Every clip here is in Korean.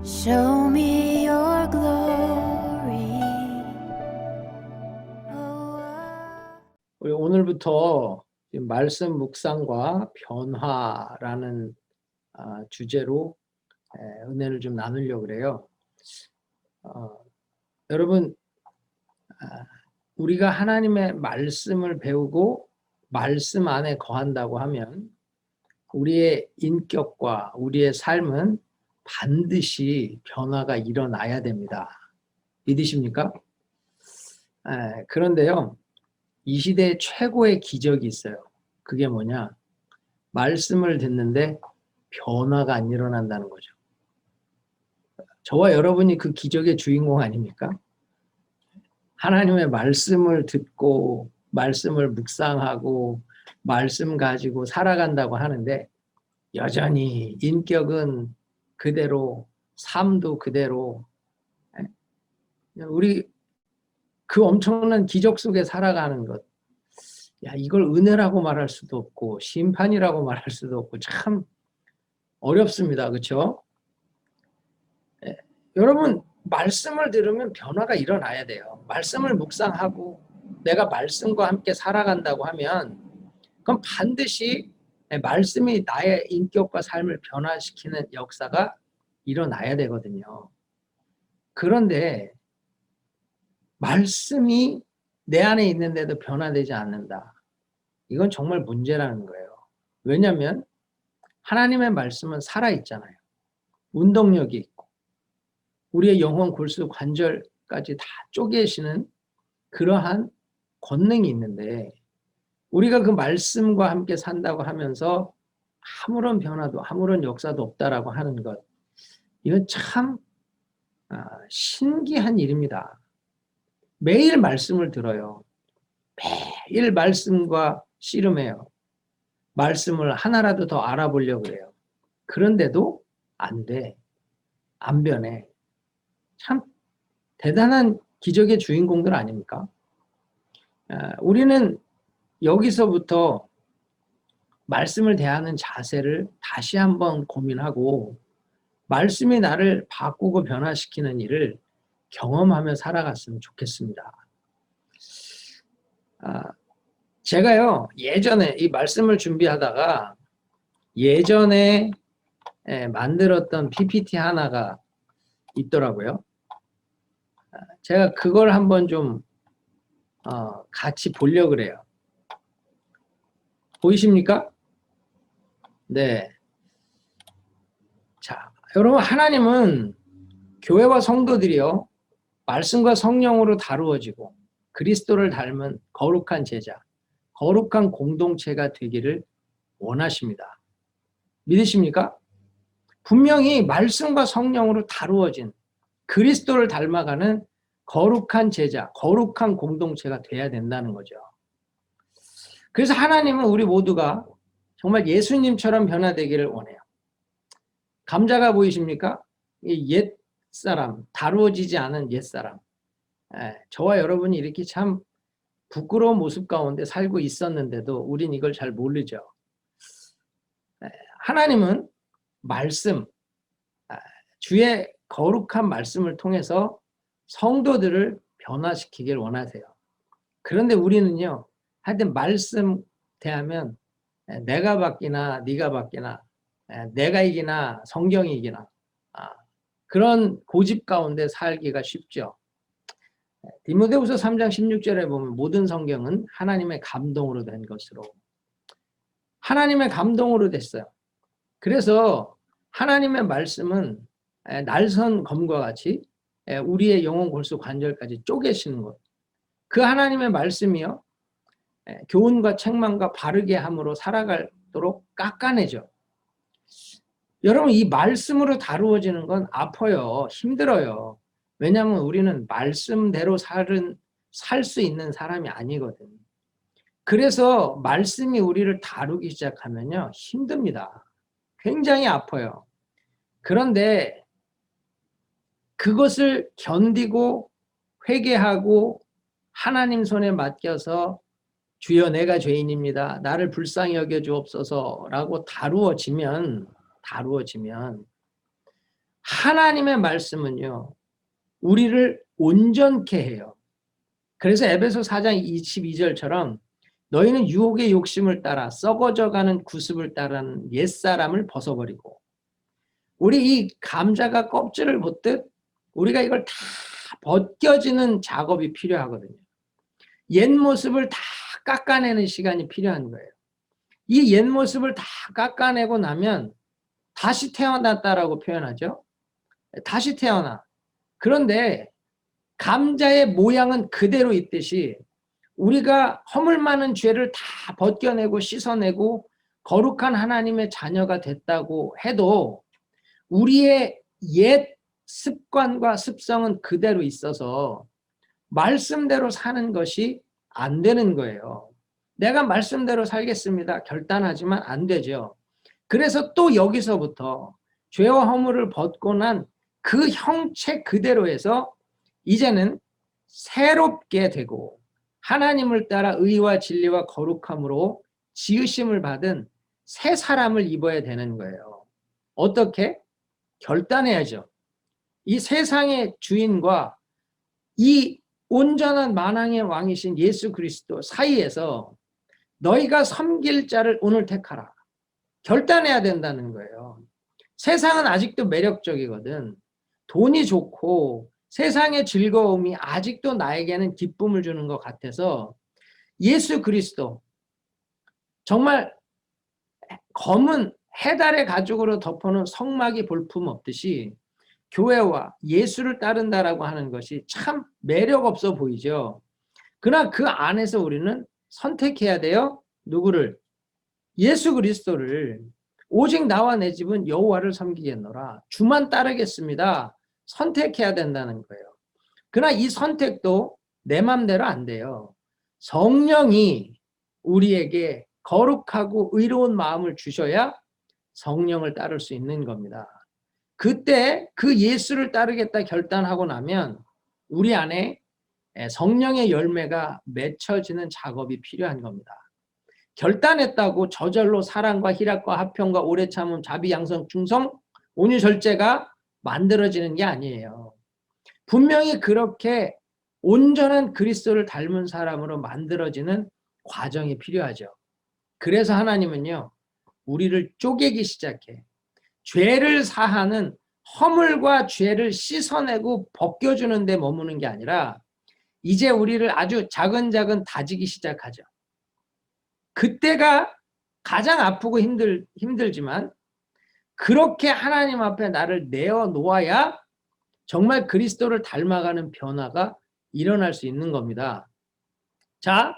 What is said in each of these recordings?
Show me your glory. 우리 오늘부터 말씀 묵상과 변화라는 주제로 은혜를 좀 나누려고 그래요. 여러분, 우리가 하나님의 말씀을 배우고 말씀 안에 거한다고 하면 우리의 인격과 우리의 삶은 반드시 변화가 일어나야 됩니다. 믿으십니까? 그런데요, 이 시대의 최고의 기적이 있어요. 그게 뭐냐? 말씀을 듣는데 변화가 안 일어난다는 거죠. 저와 여러분이 그 기적의 주인공 아닙니까? 하나님의 말씀을 듣고 말씀을 묵상하고 말씀 가지고 살아간다고 하는데 여전히 인격은 그대로, 삶도 그대로, 우리 그 엄청난 기적 속에 살아가는 것, 이걸 은혜라고 말할 수도 없고 심판이라고 말할 수도 없고 참 어렵습니다. 그렇죠? 여러분, 말씀을 들으면 변화가 일어나야 돼요. 말씀을 묵상하고 내가 말씀과 함께 살아간다고 하면 그럼 반드시 말씀이 나의 인격과 삶을 변화시키는 역사가 일어나야 되거든요. 그런데 말씀이 내 안에 있는데도 변화되지 않는다. 이건 정말 문제라는 거예요. 왜냐하면 하나님의 말씀은 살아있잖아요. 운동력이 있고 우리의 영혼, 골수, 관절까지 다 쪼개시는 그러한 권능이 있는데 우리가 그 말씀과 함께 산다고 하면서 아무런 변화도 아무런 역사도 없다라고 하는 것, 이건 참 신기한 일입니다. 매일 말씀을 들어요. 매일 말씀과 씨름해요. 말씀을 하나라도 더 알아보려고 해요. 그런데도 안 돼. 안 변해. 참 대단한 기적의 주인공들 아닙니까? 우리는 여기서부터 말씀을 대하는 자세를 다시 한번 고민하고 말씀이 나를 바꾸고 변화시키는 일을 경험하며 살아갔으면 좋겠습니다. 제가요, 예전에 이 말씀을 준비하다가 예전에 만들었던 PPT 하나가 있더라고요. 제가 그걸 한번 좀 같이 보려고 그래요. 보이십니까? 네. 자, 여러분, 하나님은 교회와 성도들이요, 말씀과 성령으로 다루어지고 그리스도를 닮은 거룩한 제자, 거룩한 공동체가 되기를 원하십니다. 믿으십니까? 분명히 말씀과 성령으로 다루어진 그리스도를 닮아가는 거룩한 제자, 거룩한 공동체가 돼야 된다는 거죠. 그래서 하나님은 우리 모두가 정말 예수님처럼 변화되기를 원해요. 감자가 보이십니까? 옛 사람, 다루어지지 않은 옛 사람. 저와 여러분이 이렇게 참 부끄러운 모습 가운데 살고 있었는데도 우린 이걸 잘 모르죠. 하나님은 말씀, 주의 거룩한 말씀을 통해서 성도들을 변화시키길 원하세요. 그런데 우리는요, 하여튼 말씀 대하면 내가 바뀌나 네가 바뀌나 내가 이기나 성경이 이기나 그런 고집 가운데 살기가 쉽죠. 디모데후서 3장 16절에 보면 모든 성경은 하나님의 감동으로 된 것으로, 하나님의 감동으로 됐어요. 그래서 하나님의 말씀은 날선 검과 같이 우리의 영혼, 골수, 관절까지 쪼개시는 것. 그 하나님의 말씀이요, 교훈과 책망과 바르게 함으로 살아가도록 깎아내죠. 여러분, 이 말씀으로 다루어지는 건 아파요. 힘들어요. 왜냐하면 우리는 말씀대로 살 수 있는 사람이 아니거든. 그래서 말씀이 우리를 다루기 시작하면요, 힘듭니다. 굉장히 아파요. 그런데 그것을 견디고 회개하고 하나님 손에 맡겨서 주여 내가 죄인입니다. 나를 불쌍히 여겨 주옵소서라고 다루어지면 하나님의 말씀은요, 우리를 온전케 해요. 그래서 에베소 4장 22절처럼 너희는 유혹의 욕심을 따라 썩어져가는 구습을 따르는 옛사람을 벗어버리고, 우리 이 감자가 껍질을 벗듯 우리가 이걸 다 벗겨지는 작업이 필요하거든요. 옛 모습을 다 깎아내는 시간이 필요한 거예요. 이 옛 모습을 다 깎아내고 나면 다시 태어났다라고 표현하죠. 다시 태어나. 그런데 감자의 모양은 그대로 있듯이 우리가 허물 많은 죄를 다 벗겨내고 씻어내고 거룩한 하나님의 자녀가 됐다고 해도 우리의 옛 습관과 습성은 그대로 있어서 말씀대로 사는 것이 안 되는 거예요. 내가 말씀대로 살겠습니다. 결단하지만 안 되죠. 그래서 또 여기서부터 죄와 허물을 벗고 난 그 형체 그대로에서 이제는 새롭게 되고 하나님을 따라 의와 진리와 거룩함으로 지으심을 받은 새 사람을 입어야 되는 거예요. 어떻게? 결단해야죠. 이 세상의 주인과 이 온전한 만왕의 왕이신 예수 그리스도 사이에서 너희가 섬길 자를 오늘 택하라. 결단해야 된다는 거예요. 세상은 아직도 매력적이거든. 돈이 좋고 세상의 즐거움이 아직도 나에게는 기쁨을 주는 것 같아서 예수 그리스도, 정말 검은 해달의 가죽으로 덮어놓은 성막이 볼품 없듯이 교회와 예수를 따른다라고 하는 것이 참 매력 없어 보이죠. 그러나 그 안에서 우리는 선택해야 돼요. 누구를? 예수 그리스도를. 오직 나와 내 집은 여호와를 섬기겠노라. 주만 따르겠습니다. 선택해야 된다는 거예요. 그러나 이 선택도 내 맘대로 안 돼요. 성령이 우리에게 거룩하고 의로운 마음을 주셔야 성령을 따를 수 있는 겁니다. 그때 그 예수를 따르겠다 결단하고 나면 우리 안에 성령의 열매가 맺혀지는 작업이 필요한 겁니다. 결단했다고 저절로 사랑과 희락과 화평과 오래 참음 자비 양성 충성 온유 절제가 만들어지는 게 아니에요. 분명히 그렇게 온전한 그리스도를 닮은 사람으로 만들어지는 과정이 필요하죠. 그래서 하나님은요, 우리를 쪼개기 시작해. 죄를 사하는 허물과 죄를 씻어내고 벗겨주는 데 머무는 게 아니라 이제 우리를 아주 작은 다지기 시작하죠. 그때가 가장 아프고 힘들지만 그렇게 하나님 앞에 나를 내어놓아야 정말 그리스도를 닮아가는 변화가 일어날 수 있는 겁니다. 자,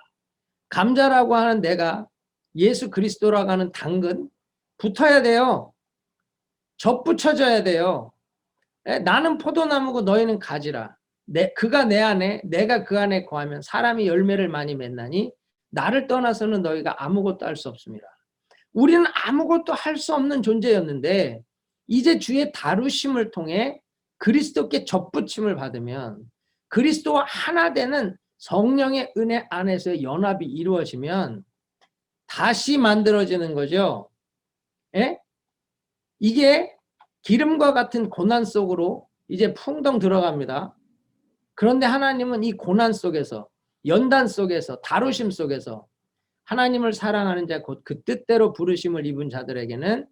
감자라고 하는 내가 예수 그리스도라고 하는 당근 붙어야 돼요. 접붙여져야 돼요. 나는 포도나무고 너희는 가지라. 그가 내 안에 내가 그 안에 거하면 사람이 열매를 많이 맺나니 나를 떠나서는 너희가 아무것도 할 수 없습니다. 우리는 아무것도 할 수 없는 존재였는데 이제 주의 다루심을 통해 그리스도께 접붙임을 받으면 그리스도와 하나 되는 성령의 은혜 안에서 연합이 이루어지면 다시 만들어지는 거죠. 예? 이게 기름과 같은 고난 속으로 이제 풍덩 들어갑니다. 그런데 하나님은 이 고난 속에서, 연단 속에서, 다루심 속에서 하나님을 사랑하는 자 곧 그 뜻대로 부르심을 입은 자들에게는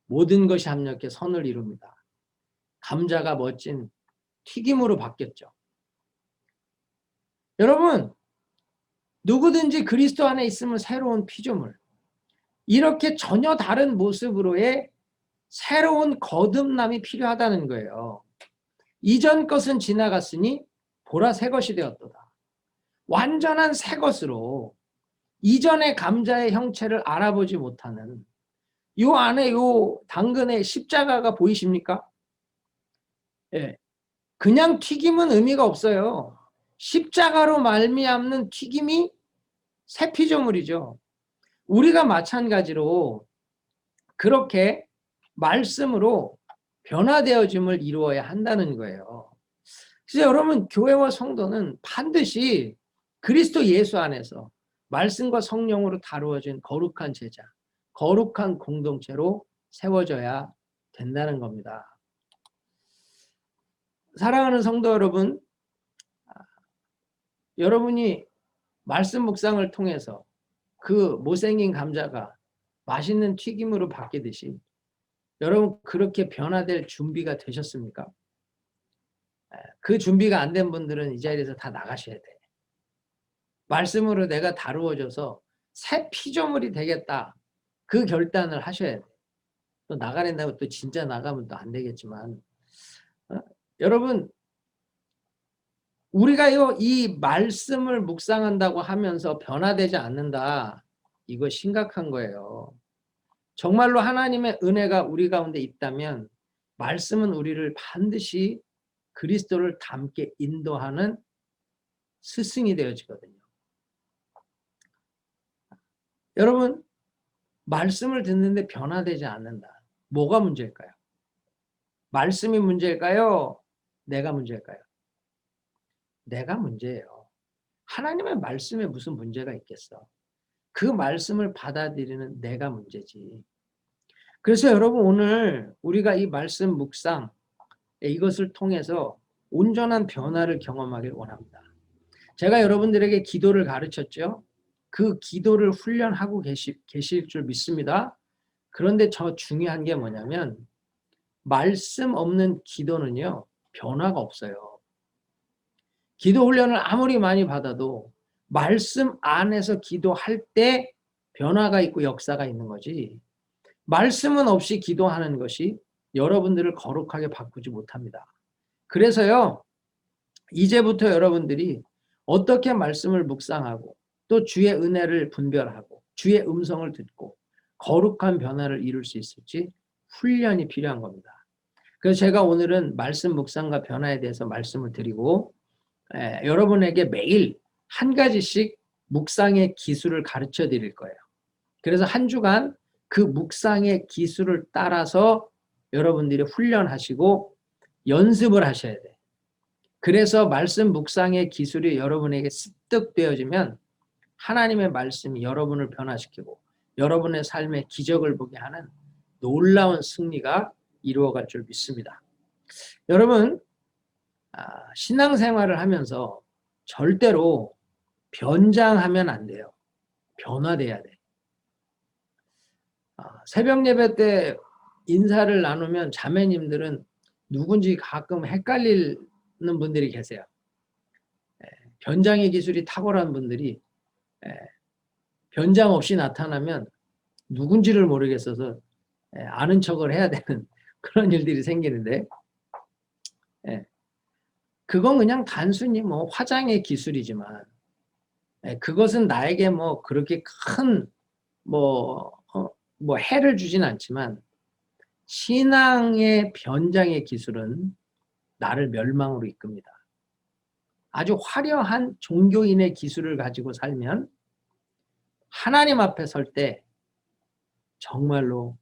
모든 것이 합력해 선을 이룹니다. 감자가 멋진 튀김으로 바뀌었죠. 여러분, 누구든지 그리스도 안에 있으면 새로운 피조물, 이렇게 전혀 다른 모습으로의 새로운 거듭남이 필요하다는 거예요. 이전 것은 지나갔으니 보라 새 것이 되었도다. 완전한 새 것으로 이전의 감자의 형체를 알아보지 못하는 요 안에 요 당근의 십자가가 보이십니까? 예. 그냥 튀김은 의미가 없어요. 십자가로 말미암는 튀김이 새 피조물이죠. 우리가 마찬가지로 그렇게 말씀으로 변화되어짐을 이루어야 한다는 거예요. 그래서 여러분, 교회와 성도는 반드시 그리스도 예수 안에서 말씀과 성령으로 다루어진 거룩한 제자, 거룩한 공동체로 세워져야 된다는 겁니다. 사랑하는 성도 여러분, 여러분이 말씀 묵상을 통해서 그 못생긴 감자가 맛있는 튀김으로 바뀌듯이 여러분 그렇게 변화될 준비가 되셨습니까? 그 준비가 안 된 분들은 이 자리에서 다 나가셔야 돼. 말씀으로 내가 다루어져서 새 피조물이 되겠다. 그 결단을 하셔야 돼. 또 나가낸다고 또 진짜 나가면 또 안 되겠지만, 여러분 우리가 이 말씀을 묵상한다고 하면서 변화되지 않는다. 이거 심각한 거예요. 정말로 하나님의 은혜가 우리 가운데 있다면 말씀은 우리를 반드시 그리스도를 닮게 인도하는 스승이 되어지거든요. 여러분 말씀을 듣는데 변화되지 않는다. 뭐가 문제일까요? 말씀이 문제일까요? 내가 문제일까요? 내가 문제예요. 하나님의 말씀에 무슨 문제가 있겠어? 그 말씀을 받아들이는 내가 문제지. 그래서 여러분 오늘 우리가 이 말씀 묵상 이것을 통해서 온전한 변화를 경험하길 원합니다. 제가 여러분들에게 기도를 가르쳤죠. 그 기도를 훈련하고 계실 줄 믿습니다. 그런데 저 중요한 게 뭐냐면 말씀 없는 기도는요. 변화가 없어요. 기도 훈련을 아무리 많이 받아도 말씀 안에서 기도할 때 변화가 있고 역사가 있는 거지. 말씀은 없이 기도하는 것이 여러분들을 거룩하게 바꾸지 못합니다. 그래서요. 이제부터 여러분들이 어떻게 말씀을 묵상하고 또 주의 은혜를 분별하고 주의 음성을 듣고 거룩한 변화를 이룰 수 있을지 훈련이 필요한 겁니다. 그래서 제가 오늘은 말씀 묵상과 변화에 대해서 말씀을 드리고 여러분에게 매일 한 가지씩 묵상의 기술을 가르쳐 드릴 거예요. 그래서 한 주간 그 묵상의 기술을 따라서 여러분들이 훈련하시고 연습을 하셔야 돼요. 그래서 말씀 묵상의 기술이 여러분에게 습득되어지면 하나님의 말씀이 여러분을 변화시키고 여러분의 삶에 기적을 보게 하는 놀라운 승리가 이루어갈 줄 믿습니다. 여러분 신앙생활을 하면서 절대로 변장하면 안 돼요. 변화돼야 돼. 새벽 예배 때 인사를 나누면 자매님들은 누군지 가끔 헷갈리는 분들이 계세요. 변장의 기술이 탁월한 분들이 변장 없이 나타나면 누군지를 모르겠어서 아는 척을 해야 되는 그런 일들이 생기는데 그건 그냥 단순히 뭐 화장의 기술이지만 그것은 나에게 뭐 그렇게 큰 뭐 해를 주진 않지만 신앙의 변장의 기술은 나를 멸망으로 이끕니다. 아주 화려한 종교인의 기술을 가지고 살면 하나님 앞에 설 때 정말로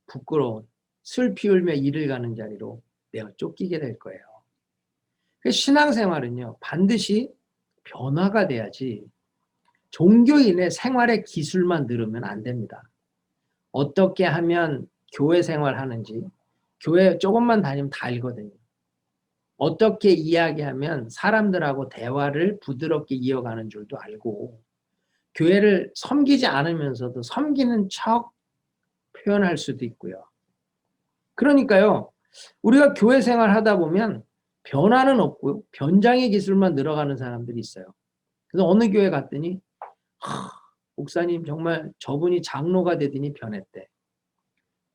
부끄러운 슬피 울며 이를 가는 자리로 내어 쫓기게 될 거예요. 신앙생활은요 반드시 변화가 돼야지 종교인의 생활의 기술만 늘으면 안 됩니다. 어떻게 하면 교회 생활하는지 교회 조금만 다니면 다 알거든요. 어떻게 이야기하면 사람들하고 대화를 부드럽게 이어가는 줄도 알고 교회를 섬기지 않으면서도 섬기는 척 표현할 수도 있고요. 그러니까요. 우리가 교회 생활하다 보면 변화는 없고 변장의 기술만 늘어가는 사람들이 있어요. 그래서 어느 교회 갔더니 목사님 정말 저분이 장로가 되더니 변했대.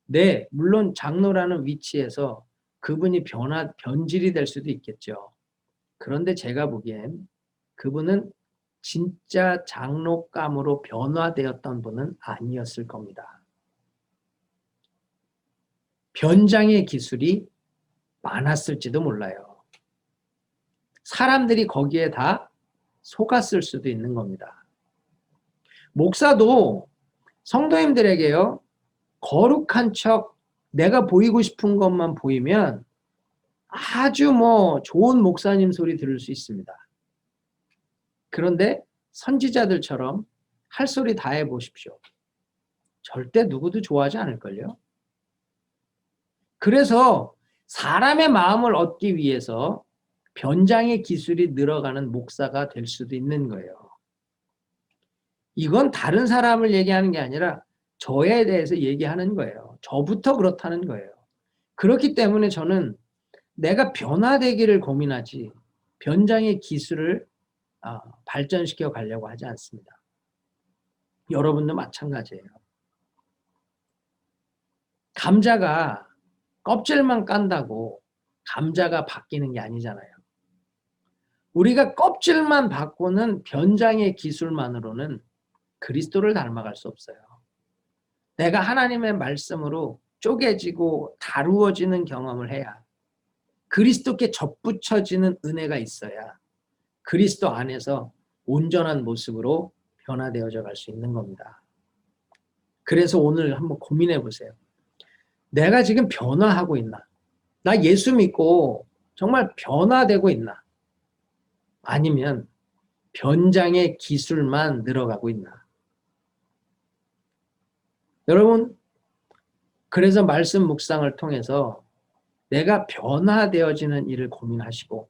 네, 물론 장로라는 위치에서 그분이 변질이 될 수도 있겠죠. 그런데 제가 보기엔 그분은 진짜 장로감으로 변화되었던 분은 아니었을 겁니다. 변장의 기술이 많았을지도 몰라요. 사람들이 거기에 다 속았을 수도 있는 겁니다. 목사도 성도님들에게요, 거룩한 척 내가 보이고 싶은 것만 보이면 아주 좋은 목사님 소리 들을 수 있습니다. 그런데 선지자들처럼 할 소리 다 해보십시오. 절대 누구도 좋아하지 않을걸요. 그래서 사람의 마음을 얻기 위해서 변장의 기술이 늘어가는 목사가 될 수도 있는 거예요. 이건 다른 사람을 얘기하는 게 아니라 저에 대해서 얘기하는 거예요. 저부터 그렇다는 거예요. 그렇기 때문에 저는 내가 변화되기를 고민하지 변장의 기술을 발전시켜 가려고 하지 않습니다. 여러분도 마찬가지예요. 감자가 껍질만 깐다고 감자가 바뀌는 게 아니잖아요. 우리가 껍질만 바꾸는 변장의 기술만으로는 그리스도를 닮아갈 수 없어요. 내가 하나님의 말씀으로 쪼개지고 다루어지는 경험을 해야, 그리스도께 접붙여지는 은혜가 있어야 그리스도 안에서 온전한 모습으로 변화되어져 갈 수 있는 겁니다. 그래서 오늘 한번 고민해 보세요. 내가 지금 변화하고 있나? 나 예수 믿고 정말 변화되고 있나? 아니면 변장의 기술만 늘어가고 있나? 여러분, 그래서 말씀 묵상을 통해서 내가 변화되어지는 일을 고민하시고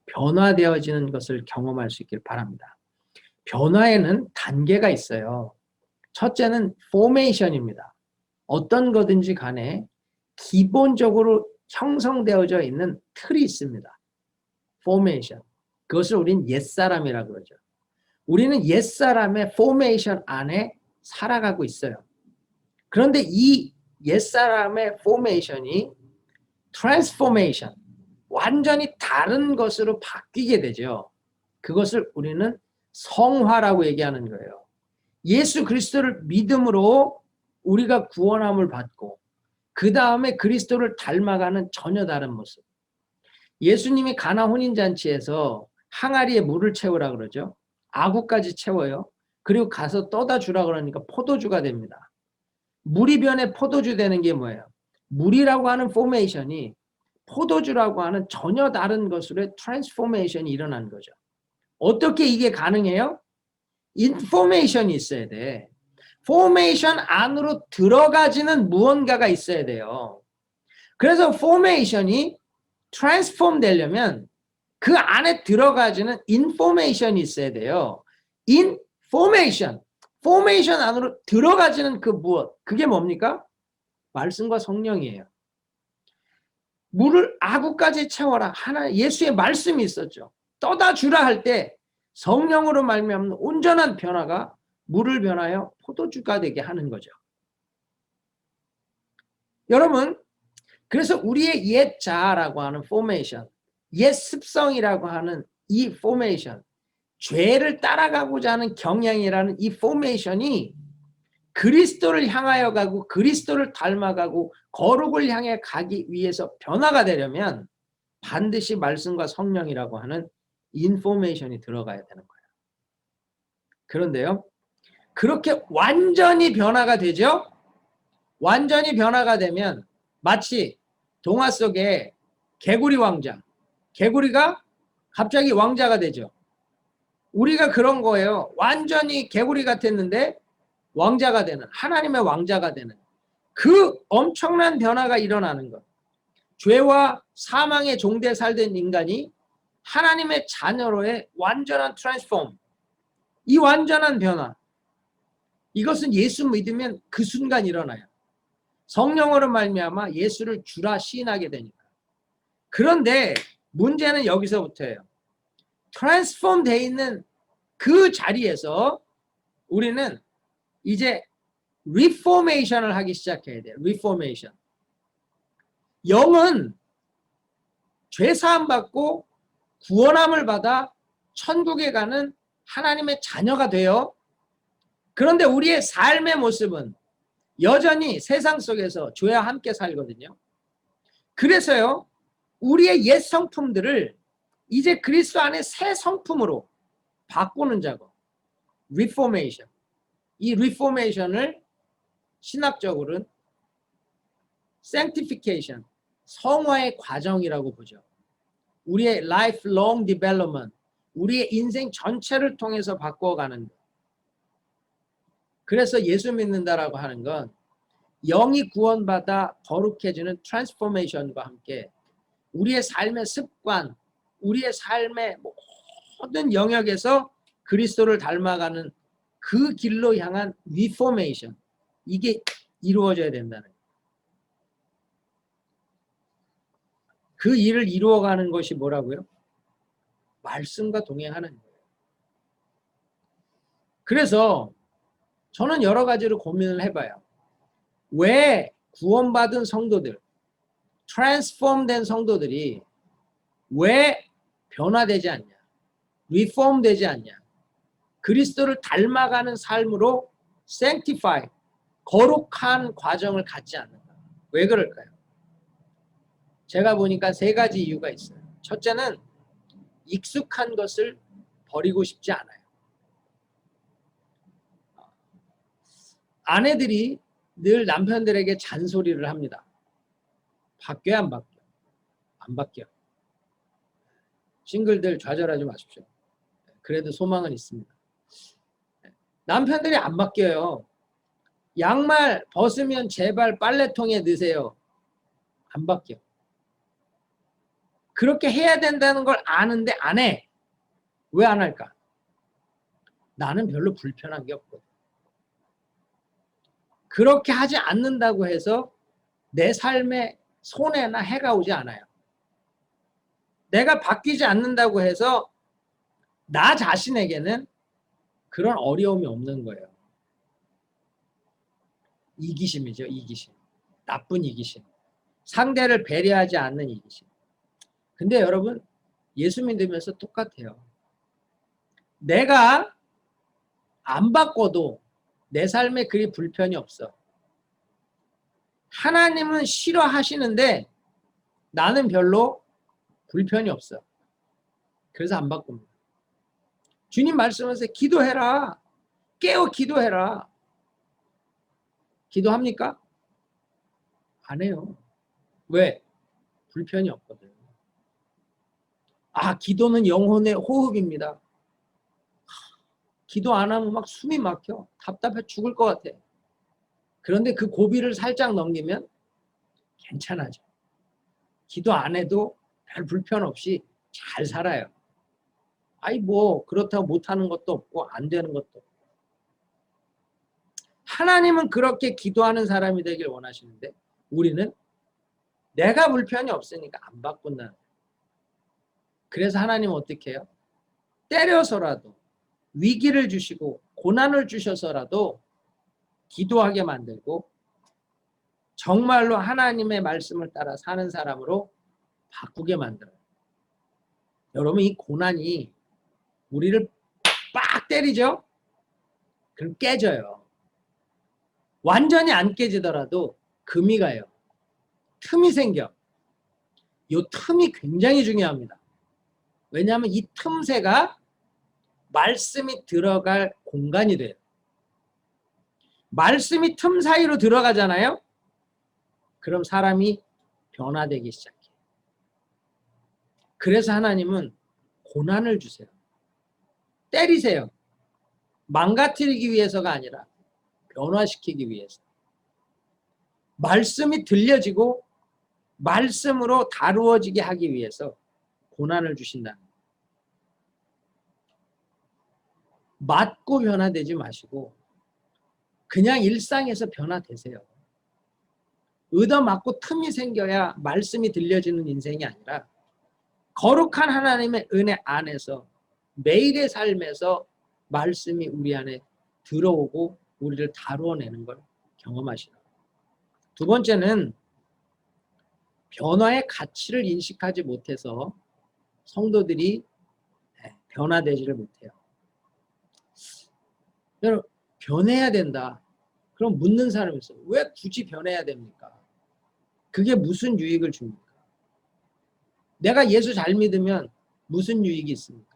변화되어지는 것을 경험할 수 있길 바랍니다. 변화에는 단계가 있어요. 첫째는 포메이션입니다. 어떤 거든지 간에 기본적으로 형성되어져 있는 틀이 있습니다. 포메이션. 그것을 우린 옛사람이라고 그러죠. 우리는 옛사람의 포메이션 안에 살아가고 있어요. 그런데 이 옛사람의 포메이션이 트랜스포메이션, 완전히 다른 것으로 바뀌게 되죠. 그것을 우리는 성화라고 얘기하는 거예요. 예수 그리스도를 믿음으로 우리가 구원함을 받고 그 다음에 그리스도를 닮아가는 전혀 다른 모습. 예수님이 가나 혼인잔치에서 항아리에 물을 채우라 그러죠. 아구까지 채워요. 그리고 가서 떠다 주라 그러니까 포도주가 됩니다. 물이 변해 포도주 되는 게 뭐예요? 물이라고 하는 포메이션이 포도주라고 하는 전혀 다른 것으로의 트랜스포메이션이 일어난 거죠. 어떻게 이게 가능해요? 인포메이션이 있어야 돼. 포메이션 안으로 들어가지는 무언가가 있어야 돼요. 그래서 포메이션이 트랜스폼 되려면 그 안에 들어가지는 인포메이션이 있어야 돼요. 인포메이션. 포메이션 안으로 들어가지는 그 무엇. 그게 뭡니까? 말씀과 성령이에요. 물을 아구까지 채워라. 예수의 말씀이 있었죠. 떠다 주라 할 때 성령으로 말미암는 온전한 변화가 물을 변하여 포도주가 되게 하는 거죠. 여러분, 그래서 우리의 옛 자아라고 하는 포메이션, 옛 습성이라고 하는 이 포메이션, 죄를 따라가고자 하는 경향이라는 이 포메이션이 그리스도를 향하여 가고 그리스도를 닮아가고 거룩을 향해 가기 위해서 변화가 되려면 반드시 말씀과 성령이라고 하는 인포메이션이 들어가야 되는 거예요. 그런데요, 그렇게 완전히 변화가 되죠? 완전히 변화가 되면 마치 동화 속에 개구리 왕자, 개구리가 갑자기 왕자가 되죠. 우리가 그런 거예요. 완전히 개구리 같았는데 왕자가 되는, 하나님의 왕자가 되는 그 엄청난 변화가 일어나는 것. 죄와 사망의 종대 살던 인간이 하나님의 자녀로의 완전한 트랜스폼, 이 완전한 변화, 이것은 예수 믿으면 그 순간 일어나요. 성령으로 말미암아 예수를 주라 시인하게 되니까. 그런데 문제는 여기서부터예요. 트랜스폼 되어 있는 그 자리에서 우리는 이제 리포메이션을 하기 시작해야 돼요. 리포메이션. 영은 죄사함 받고 구원함을 받아 천국에 가는 하나님의 자녀가 돼요. 그런데 우리의 삶의 모습은 여전히 세상 속에서 죄와 함께 살거든요. 그래서요, 우리의 옛 성품들을 이제 그리스도 안에 새 성품으로 바꾸는 작업, 리포메이션. 이 리포메이션을 신학적으로는 sanctification, 성화의 과정이라고 보죠. 우리의 lifelong development, 우리의 인생 전체를 통해서 바꿔가는 것. 그래서 예수 믿는다라고 하는 건 영이 구원받아 거룩해지는 트랜스포메이션과 함께 우리의 삶의 습관, 우리의 삶의 모든 영역에서 그리스도를 닮아가는 그 길로 향한 리포메이션, 이게 이루어져야 된다는 거예요. 그 일을 이루어가는 것이 뭐라고요? 말씀과 동행하는 거예요. 그래서 저는 여러 가지로 고민을 해봐요. 왜 구원받은 성도들, 트랜스폼된 성도들이 왜 변화되지 않냐? 리폼 되지 않냐? 그리스도를 닮아가는 삶으로 sanctify, 거룩한 과정을 갖지 않는다. 왜 그럴까요? 제가 보니까 세 가지 이유가 있어요. 첫째는 익숙한 것을 버리고 싶지 않아요. 아내들이 늘 남편들에게 잔소리를 합니다. 바뀌어야 안 바뀌어? 안 바뀌어. 싱글들 좌절하지 마십시오. 그래도 소망은 있습니다. 남편들이 안 바뀌어요. 양말 벗으면 제발 빨래통에 넣으세요. 안 바뀌어. 그렇게 해야 된다는 걸 아는데 안 해. 왜 안 할까? 나는 별로 불편한 게 없거든. 그렇게 하지 않는다고 해서 내 삶에 손해나 해가 오지 않아요. 내가 바뀌지 않는다고 해서 나 자신에게는 그런 어려움이 없는 거예요. 이기심이죠, 이기심. 나쁜 이기심. 상대를 배려하지 않는 이기심. 근데 여러분, 예수 믿으면서 똑같아요. 내가 안 바꿔도 내 삶에 그리 불편이 없어. 하나님은 싫어하시는데 나는 별로 불편이 없어. 그래서 안 바꿉니다. 주님 말씀하세요. 기도해라. 깨어 기도해라. 기도합니까? 안 해요. 왜? 불편이 없거든. 아, 기도는 영혼의 호흡입니다. 기도 안 하면 막 숨이 막혀. 답답해 죽을 것 같아. 그런데 그 고비를 살짝 넘기면 괜찮아져. 기도 안 해도 별 불편 없이 잘 살아요. 아이 뭐 그렇다고 못하는 것도 없고 안 되는 것도 없고. 하나님은 그렇게 기도하는 사람이 되길 원하시는데 우리는 내가 불편이 없으니까 안 바꾼다는 거예요. 그래서 하나님은 어떻게 해요? 때려서라도 위기를 주시고 고난을 주셔서라도 기도하게 만들고 정말로 하나님의 말씀을 따라 사는 사람으로 바꾸게 만들어요. 여러분, 이 고난이 우리를 빡 때리죠? 그럼 깨져요. 완전히 안 깨지더라도 금이 가요. 틈이 생겨. 이 틈이 굉장히 중요합니다. 왜냐하면 이 틈새가 말씀이 들어갈 공간이 돼요. 말씀이 틈 사이로 들어가잖아요. 그럼 사람이 변화되기 시작해요. 그래서 하나님은 고난을 주세요. 때리세요. 망가뜨리기 위해서가 아니라 변화시키기 위해서. 말씀이 들려지고 말씀으로 다루어지게 하기 위해서 고난을 주신다는 거예요. 맞고 변화되지 마시고 그냥 일상에서 변화되세요. 얻어맞고 틈이 생겨야 말씀이 들려지는 인생이 아니라 거룩한 하나님의 은혜 안에서 매일의 삶에서 말씀이 우리 안에 들어오고 우리를 다루어내는 걸 경험하시라. 두 번째는 변화의 가치를 인식하지 못해서 성도들이 변화되지를 못해요. 여러분, 변해야 된다. 그럼 묻는 사람이 있어요. 왜 굳이 변해야 됩니까? 그게 무슨 유익을 줍니까? 내가 예수 잘 믿으면 무슨 유익이 있습니까?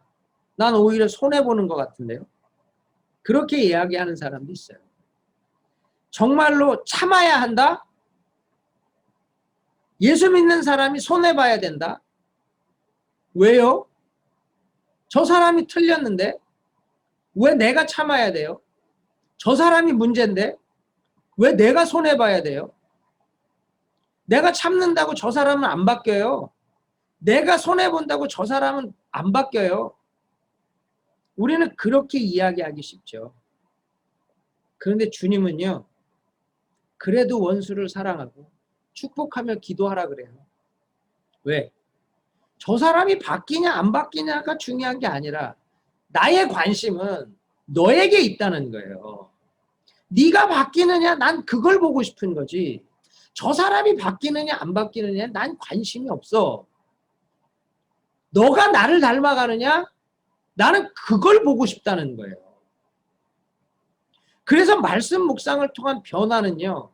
난 오히려 손해보는 것 같은데요. 그렇게 이야기하는 사람도 있어요. 정말로 참아야 한다? 예수 믿는 사람이 손해봐야 된다? 왜요? 저 사람이 틀렸는데 왜 내가 참아야 돼요? 저 사람이 문제인데 왜 내가 손해봐야 돼요? 내가 참는다고 저 사람은 안 바뀌어요. 내가 손해본다고 저 사람은 안 바뀌어요. 우리는 그렇게 이야기하기 쉽죠. 그런데 주님은요, 그래도 원수를 사랑하고 축복하며 기도하라 그래요. 왜? 저 사람이 바뀌냐 안 바뀌냐가 중요한 게 아니라 나의 관심은 너에게 있다는 거예요. 네가 바뀌느냐, 난 그걸 보고 싶은 거지. 저 사람이 바뀌느냐 안 바뀌느냐 난 관심이 없어. 너가 나를 닮아가느냐, 나는 그걸 보고 싶다는 거예요. 그래서 말씀 묵상을 통한 변화는요,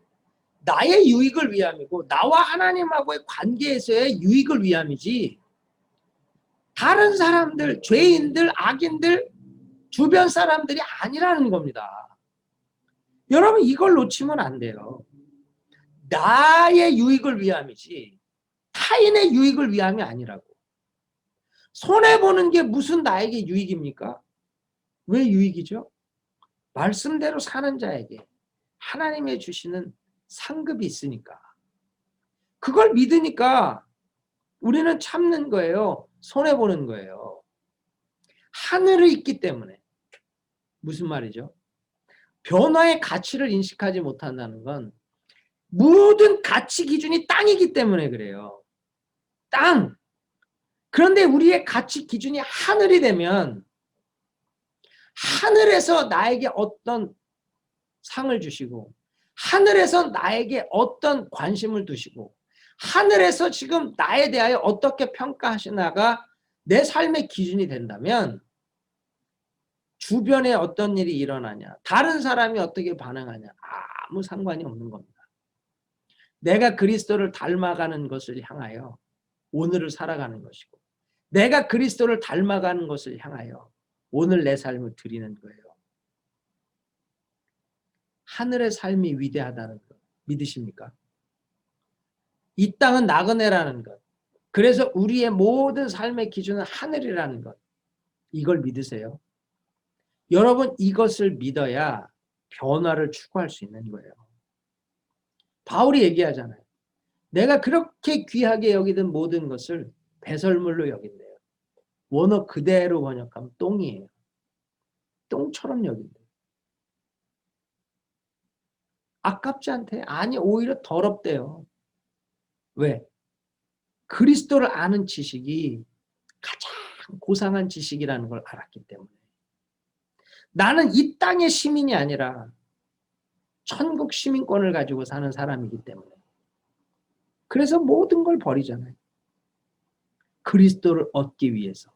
나의 유익을 위함이고 나와 하나님하고의 관계에서의 유익을 위함이지, 다른 사람들, 죄인들, 악인들, 주변 사람들이 아니라는 겁니다. 여러분, 이걸 놓치면 안 돼요. 나의 유익을 위함이지 타인의 유익을 위함이 아니라고. 손해보는 게 무슨 나에게 유익입니까? 왜 유익이죠? 말씀대로 사는 자에게 하나님이 주시는 상급이 있으니까. 그걸 믿으니까 우리는 참는 거예요. 손해보는 거예요. 하늘에 있기 때문에. 무슨 말이죠? 변화의 가치를 인식하지 못한다는 건 모든 가치 기준이 땅이기 때문에 그래요. 땅. 그런데 우리의 가치 기준이 하늘이 되면 하늘에서 나에게 어떤 상을 주시고 하늘에서 나에게 어떤 관심을 두시고 하늘에서 지금 나에 대하여 어떻게 평가하시나가 내 삶의 기준이 된다면 주변에 어떤 일이 일어나냐, 다른 사람이 어떻게 반응하냐 아무 상관이 없는 겁니다. 내가 그리스도를 닮아가는 것을 향하여 오늘을 살아가는 것이고 내가 그리스도를 닮아가는 것을 향하여 오늘 내 삶을 드리는 거예요. 하늘의 삶이 위대하다는 것 믿으십니까? 이 땅은 나그네라는 것. 그래서 우리의 모든 삶의 기준은 하늘이라는 것. 이걸 믿으세요? 여러분, 이것을 믿어야 변화를 추구할 수 있는 거예요. 바울이 얘기하잖아요. 내가 그렇게 귀하게 여기던 모든 것을 배설물로 여긴대요. 원어 그대로 번역하면 똥이에요. 똥처럼 여긴대요. 아깝지 않대? 아니, 오히려 더럽대요. 왜? 그리스도를 아는 지식이 가장 고상한 지식이라는 걸 알았기 때문에. 나는 이 땅의 시민이 아니라 천국 시민권을 가지고 사는 사람이기 때문에. 그래서 모든 걸 버리잖아요. 그리스도를 얻기 위해서.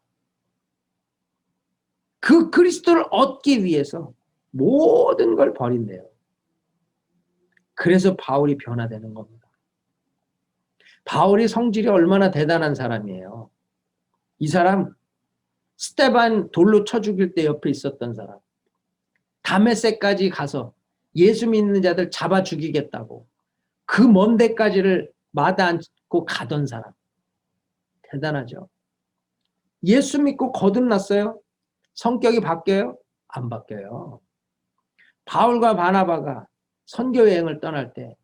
그 그리스도를 얻기 위해서 모든 걸 버린대요. 그래서 바울이 변화되는 겁니다. 바울이 성질이 얼마나 대단한 사람이에요. 이 사람 스테반 돌로 쳐 죽일 때 옆에 있었던 사람. 다메섹까지 가서 예수 믿는 자들 잡아 죽이겠다고 그 먼 데까지를 마다 않고 가던 사람. 대단하죠. 예수 믿고 거듭났어요? 성격이 바뀌어요? 안 바뀌어요. 바울과 바나바가 선교 여행을 떠날 때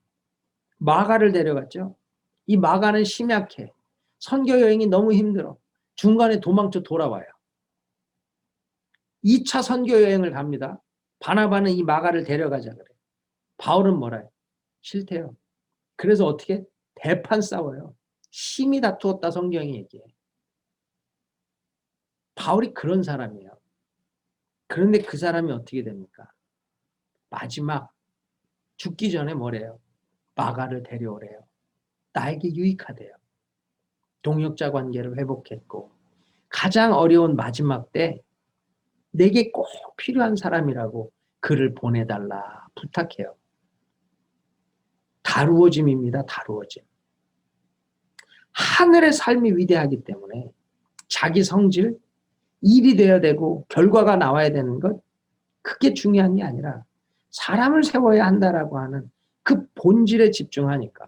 마가를 데려갔죠. 이 마가는 심약해. 선교 여행이 너무 힘들어. 중간에 도망쳐 돌아와요. 2차 선교 여행을 갑니다. 바나바는 이 마가를 데려가자 그래. 바울은 뭐라 해요? 싫대요. 그래서 어떻게? 대판 싸워요. 심히 다투었다 성경이 얘기해. 바울이 그런 사람이에요. 그런데 그 사람이 어떻게 됩니까? 마지막 죽기 전에 뭐래요? 마가를 데려오래요. 나에게 유익하대요. 동역자 관계를 회복했고 가장 어려운 마지막 때 내게 꼭 필요한 사람이라고 그를 보내달라 부탁해요. 다루어짐입니다. 다루어짐. 하늘의 삶이 위대하기 때문에 자기 성질, 일이 되어야 되고 결과가 나와야 되는 것, 그게 중요한 게 아니라 사람을 세워야 한다라고 하는 그 본질에 집중하니까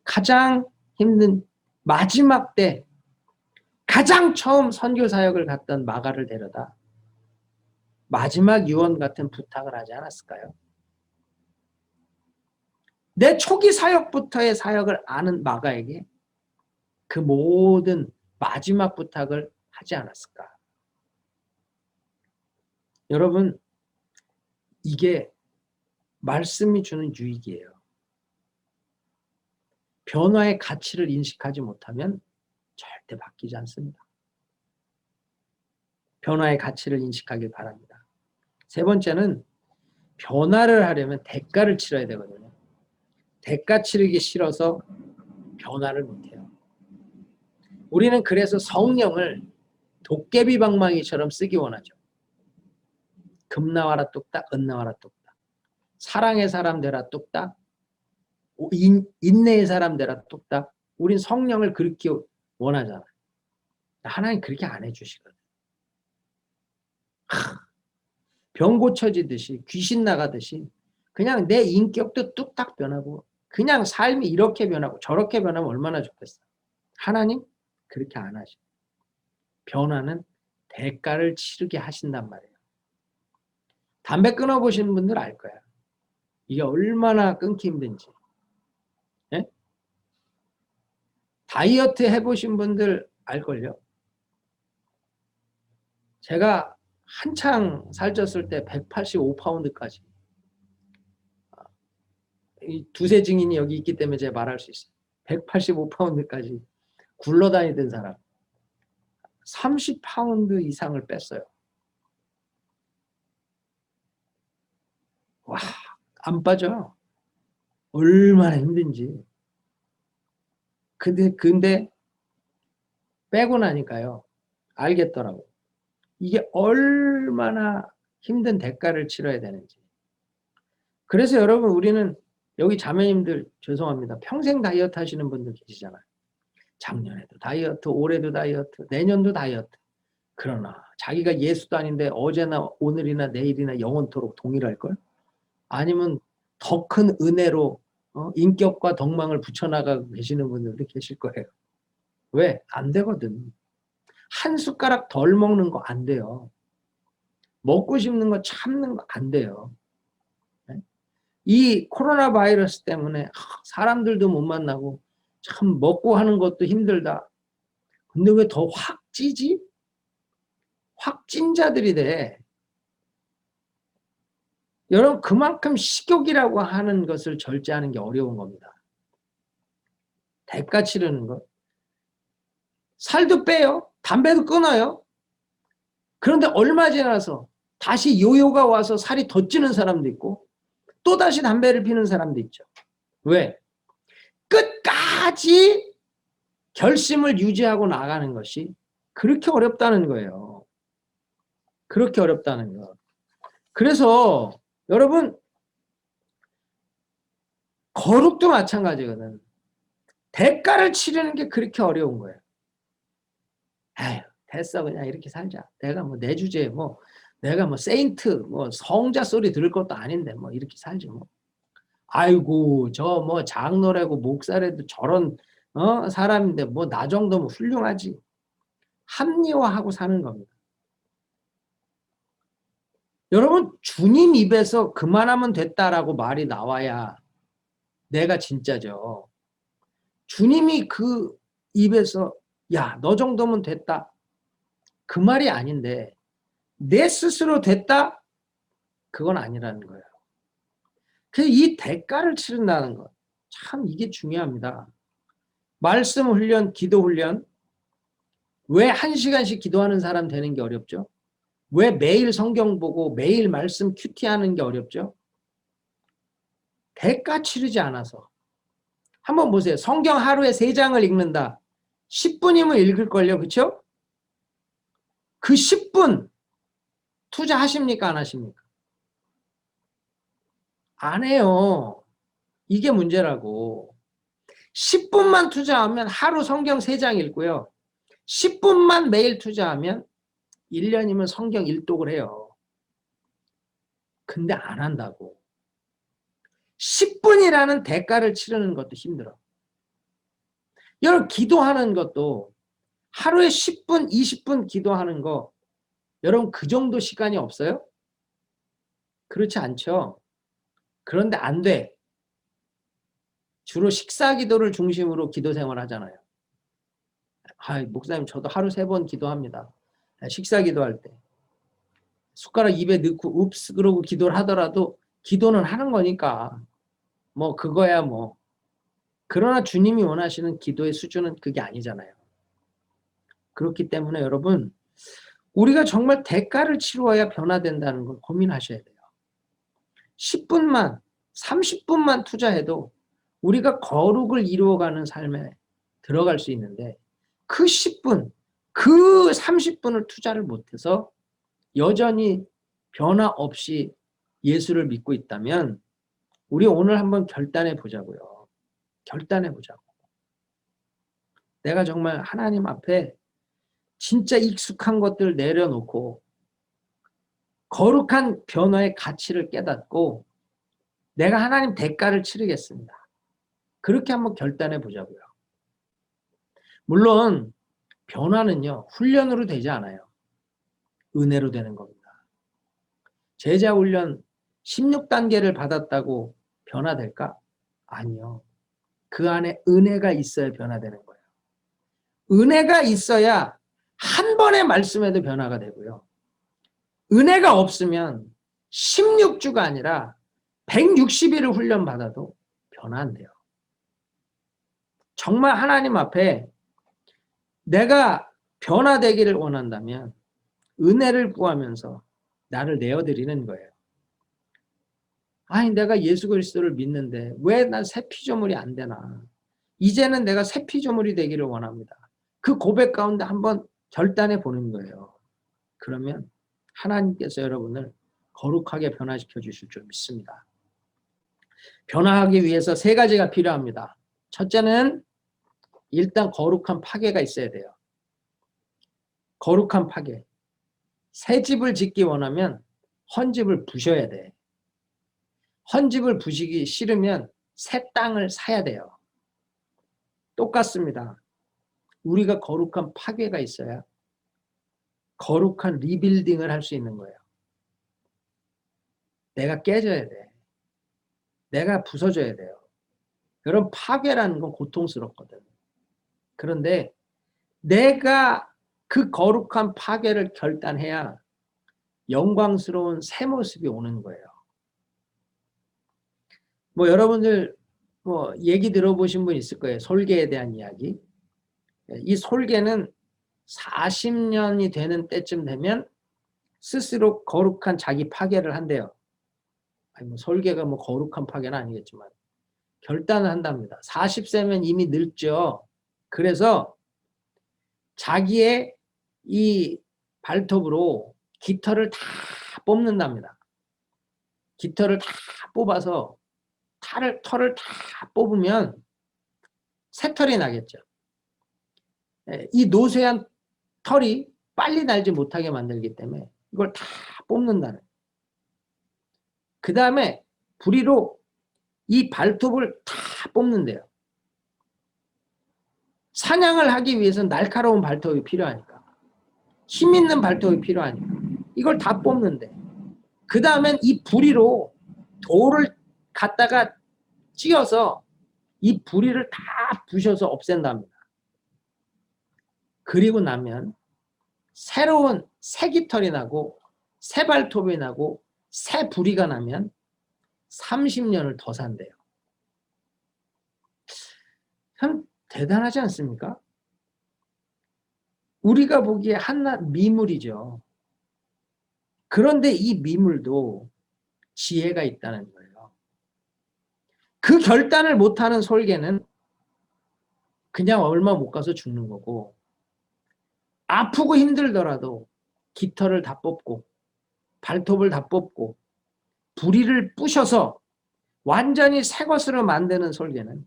가장 힘든 마지막 때 가장 처음 선교 사역을 갔던 마가를 데려다 마지막 유언 같은 부탁을 하지 않았을까요? 내 초기 사역부터의 사역을 아는 마가에게 그 모든 마지막 부탁을 하지 않았을까? 여러분, 이게 말씀이 주는 유익이에요. 변화의 가치를 인식하지 못하면 절대 바뀌지 않습니다. 변화의 가치를 인식하길 바랍니다. 세 번째는 변화를 하려면 대가를 치러야 되거든요. 대가 치르기 싫어서 변화를 못해요. 우리는 그래서 성령을 도깨비 방망이처럼 쓰기 원하죠. 금 나와라 뚝딱, 은 나와라 뚝딱. 사랑의 사람 되라 뚝딱. 인내의 사람 되라 뚝딱. 우린 성령을 그렇게 원하잖아요. 하나님 그렇게 안 해주시거든요. 병 고쳐지듯이, 귀신 나가듯이 그냥 내 인격도 뚝딱 변하고 그냥 삶이 이렇게 변하고 저렇게 변하면 얼마나 좋겠어요. 하나님 그렇게 안 하셔. 변화는 대가를 치르게 하신단 말이에요. 담배 끊어보신 분들 알 거야. 이게 얼마나 끊기 힘든지. 예? 다이어트 해보신 분들 알걸요? 제가 한창 살쪘을 때 185파운드까지. 이 두세 증인이 여기 있기 때문에 제가 말할 수 있어요. 185파운드까지 굴러다니던 사람. 30파운드 이상을 뺐어요. 와, 안 빠져. 얼마나 힘든지. 근데 빼고 나니까요. 알겠더라고. 이게 얼마나 힘든 대가를 치러야 되는지. 그래서 여러분 우리는 여기 자매님들 죄송합니다. 평생 다이어트 하시는 분들 계시잖아요. 작년에도 다이어트, 올해도 다이어트, 내년도 다이어트. 그러나 자기가 예수도 아닌데 어제나 오늘이나 내일이나 영원토록 동일할걸? 아니면 더 큰 은혜로 인격과 덕망을 붙여나가고 계시는 분들도 계실 거예요. 왜? 안 되거든. 한 숟가락 덜 먹는 거 안 돼요. 먹고 싶는 거 참는 거 안 돼요. 이 코로나 바이러스 때문에 사람들도 못 만나고 참 먹고 하는 것도 힘들다. 근데 왜 더 확 찌지? 확진자들이 돼. 여러분 그만큼 식욕이라고 하는 것을 절제하는 게 어려운 겁니다. 대가 치르는 것. 살도 빼요. 담배도 끊어요. 그런데 얼마 지나서 다시 요요가 와서 살이 더 찌는 사람도 있고 또다시 담배를 피는 사람도 있죠. 왜? 끝까지 결심을 유지하고 나가는 것이 그렇게 어렵다는 거예요. 그렇게 어렵다는 거. 그래서 여러분 거룩도 마찬가지거든. 대가를 치르는 게 그렇게 어려운 거예요. 에휴, 됐어 그냥 이렇게 살자. 내가 뭐 내 주제에 뭐 내가 뭐 세인트 뭐 성자 소리 들을 것도 아닌데 뭐 이렇게 살지 뭐. 아이고 저 뭐 장로라고 목사라도 저런 사람인데 뭐 나 정도면 훌륭하지. 합리화하고 사는 겁니다. 여러분 주님 입에서 그만하면 됐다라고 말이 나와야 내가 진짜죠. 주님이 그 입에서 야, 너 정도면 됐다. 그 말이 아닌데 내 스스로 됐다? 그건 아니라는 거예요. 그래서 이 대가를 치른다는 것. 참 이게 중요합니다. 말씀 훈련, 기도 훈련. 왜 1시간씩 기도하는 사람 되는 게 어렵죠? 왜 매일 성경 보고 매일 말씀 큐티하는 게 어렵죠? 대가 치르지 않아서. 한번 보세요. 성경 하루에 3장을 읽는다. 10분이면 읽을걸요. 그렇죠? 그 10분 투자하십니까? 안 하십니까? 안 해요. 이게 문제라고. 10분만 투자하면 하루 성경 3장 읽고요. 10분만 매일 투자하면 1년이면 성경 1독을 해요. 근데 안 한다고. 10분이라는 대가를 치르는 것도 힘들어. 여러분 기도하는 것도 하루에 10분, 20분 기도하는 거 여러분 그 정도 시간이 없어요? 그렇지 않죠? 그런데 안 돼. 주로 식사 기도를 중심으로 기도 생활 하잖아요. 목사님 저도 하루 3번 기도합니다. 식사 기도할 때. 숟가락 입에 넣고 읍스 그러고 기도를 하더라도 기도는 하는 거니까 뭐 그거야 뭐. 그러나 주님이 원하시는 기도의 수준은 그게 아니잖아요. 그렇기 때문에 여러분, 우리가 정말 대가를 치루어야 변화된다는 걸 고민하셔야 돼요. 10분만 30분만 투자해도 우리가 거룩을 이루어가는 삶에 들어갈 수 있는데, 그 10분 그 30분을 투자를 못해서 여전히 변화 없이 예수를 믿고 있다면 우리 오늘 한번 결단해 보자고요. 결단해 보자고. 내가 정말 하나님 앞에 진짜 익숙한 것들 내려놓고 거룩한 변화의 가치를 깨닫고 내가 하나님 대가를 치르겠습니다. 그렇게 한번 결단해 보자고요. 물론 변화는요, 훈련으로 되지 않아요. 은혜로 되는 겁니다. 제자 훈련 16단계를 받았다고 변화될까? 아니요. 그 안에 은혜가 있어야 변화되는 거예요. 은혜가 있어야 한 번의 말씀에도 변화가 되고요. 은혜가 없으면 16주가 아니라 160일을 훈련 받아도 변화 안 돼요. 정말 하나님 앞에 내가 변화되기를 원한다면 은혜를 구하면서 나를 내어드리는 거예요. 아니 내가 예수 그리스도를 믿는데 왜 난 새 피조물이 안 되나. 이제는 내가 새 피조물이 되기를 원합니다. 그 고백 가운데 한번 결단해 보는 거예요. 그러면 하나님께서 여러분을 거룩하게 변화시켜 주실 줄 믿습니다. 변화하기 위해서 3가지가 필요합니다. 첫째는 일단 거룩한 파괴가 있어야 돼요. 거룩한 파괴. 새 집을 짓기 원하면 헌집을 부셔야 돼. 헌집을 부시기 싫으면 새 땅을 사야 돼요. 똑같습니다. 우리가 거룩한 파괴가 있어야 거룩한 리빌딩을 할 수 있는 거예요. 내가 깨져야 돼. 내가 부서져야 돼요. 여러분, 파괴라는 건 고통스럽거든. 그런데 내가 그 거룩한 파괴를 결단해야 영광스러운 새 모습이 오는 거예요. 뭐 여러분들 뭐 얘기 들어보신 분 있을 거예요. 솔개에 대한 이야기. 이 솔개는 40년이 되는 때쯤 되면 스스로 거룩한 자기 파괴를 한대요. 아니 뭐 솔개가 뭐 거룩한 파괴는 아니겠지만 결단을 한답니다. 40세면 이미 늙죠. 그래서 자기의 이 발톱으로 깃털을 다 뽑는답니다. 깃털을 다 뽑아서 털을 다 뽑으면 새 털이 나겠죠. 이 노쇠한 털이 빨리 날지 못하게 만들기 때문에 이걸 다 뽑는다는. 그 다음에 부리로 이 발톱을 다 뽑는데요. 사냥을 하기 위해서는 날카로운 발톱이 필요하니까. 힘 있는 발톱이 필요하니까. 이걸 다 뽑는데. 그 다음엔 이 부리로 돌을 갖다가 찧어서 이 부리를 다 부셔서 없앤답니다. 그리고 나면 새로운 새 깃털이 나고 새 발톱이 나고 새 부리가 나면 30년을 더 산대요. 참 대단하지 않습니까? 우리가 보기에 한낱 미물이죠. 그런데 이 미물도 지혜가 있다는 거예요. 그 결단을 못하는 솔개는 그냥 얼마 못 가서 죽는 거고, 아프고 힘들더라도 깃털을 다 뽑고 발톱을 다 뽑고 부리를 부셔서 완전히 새 것으로 만드는 솔개는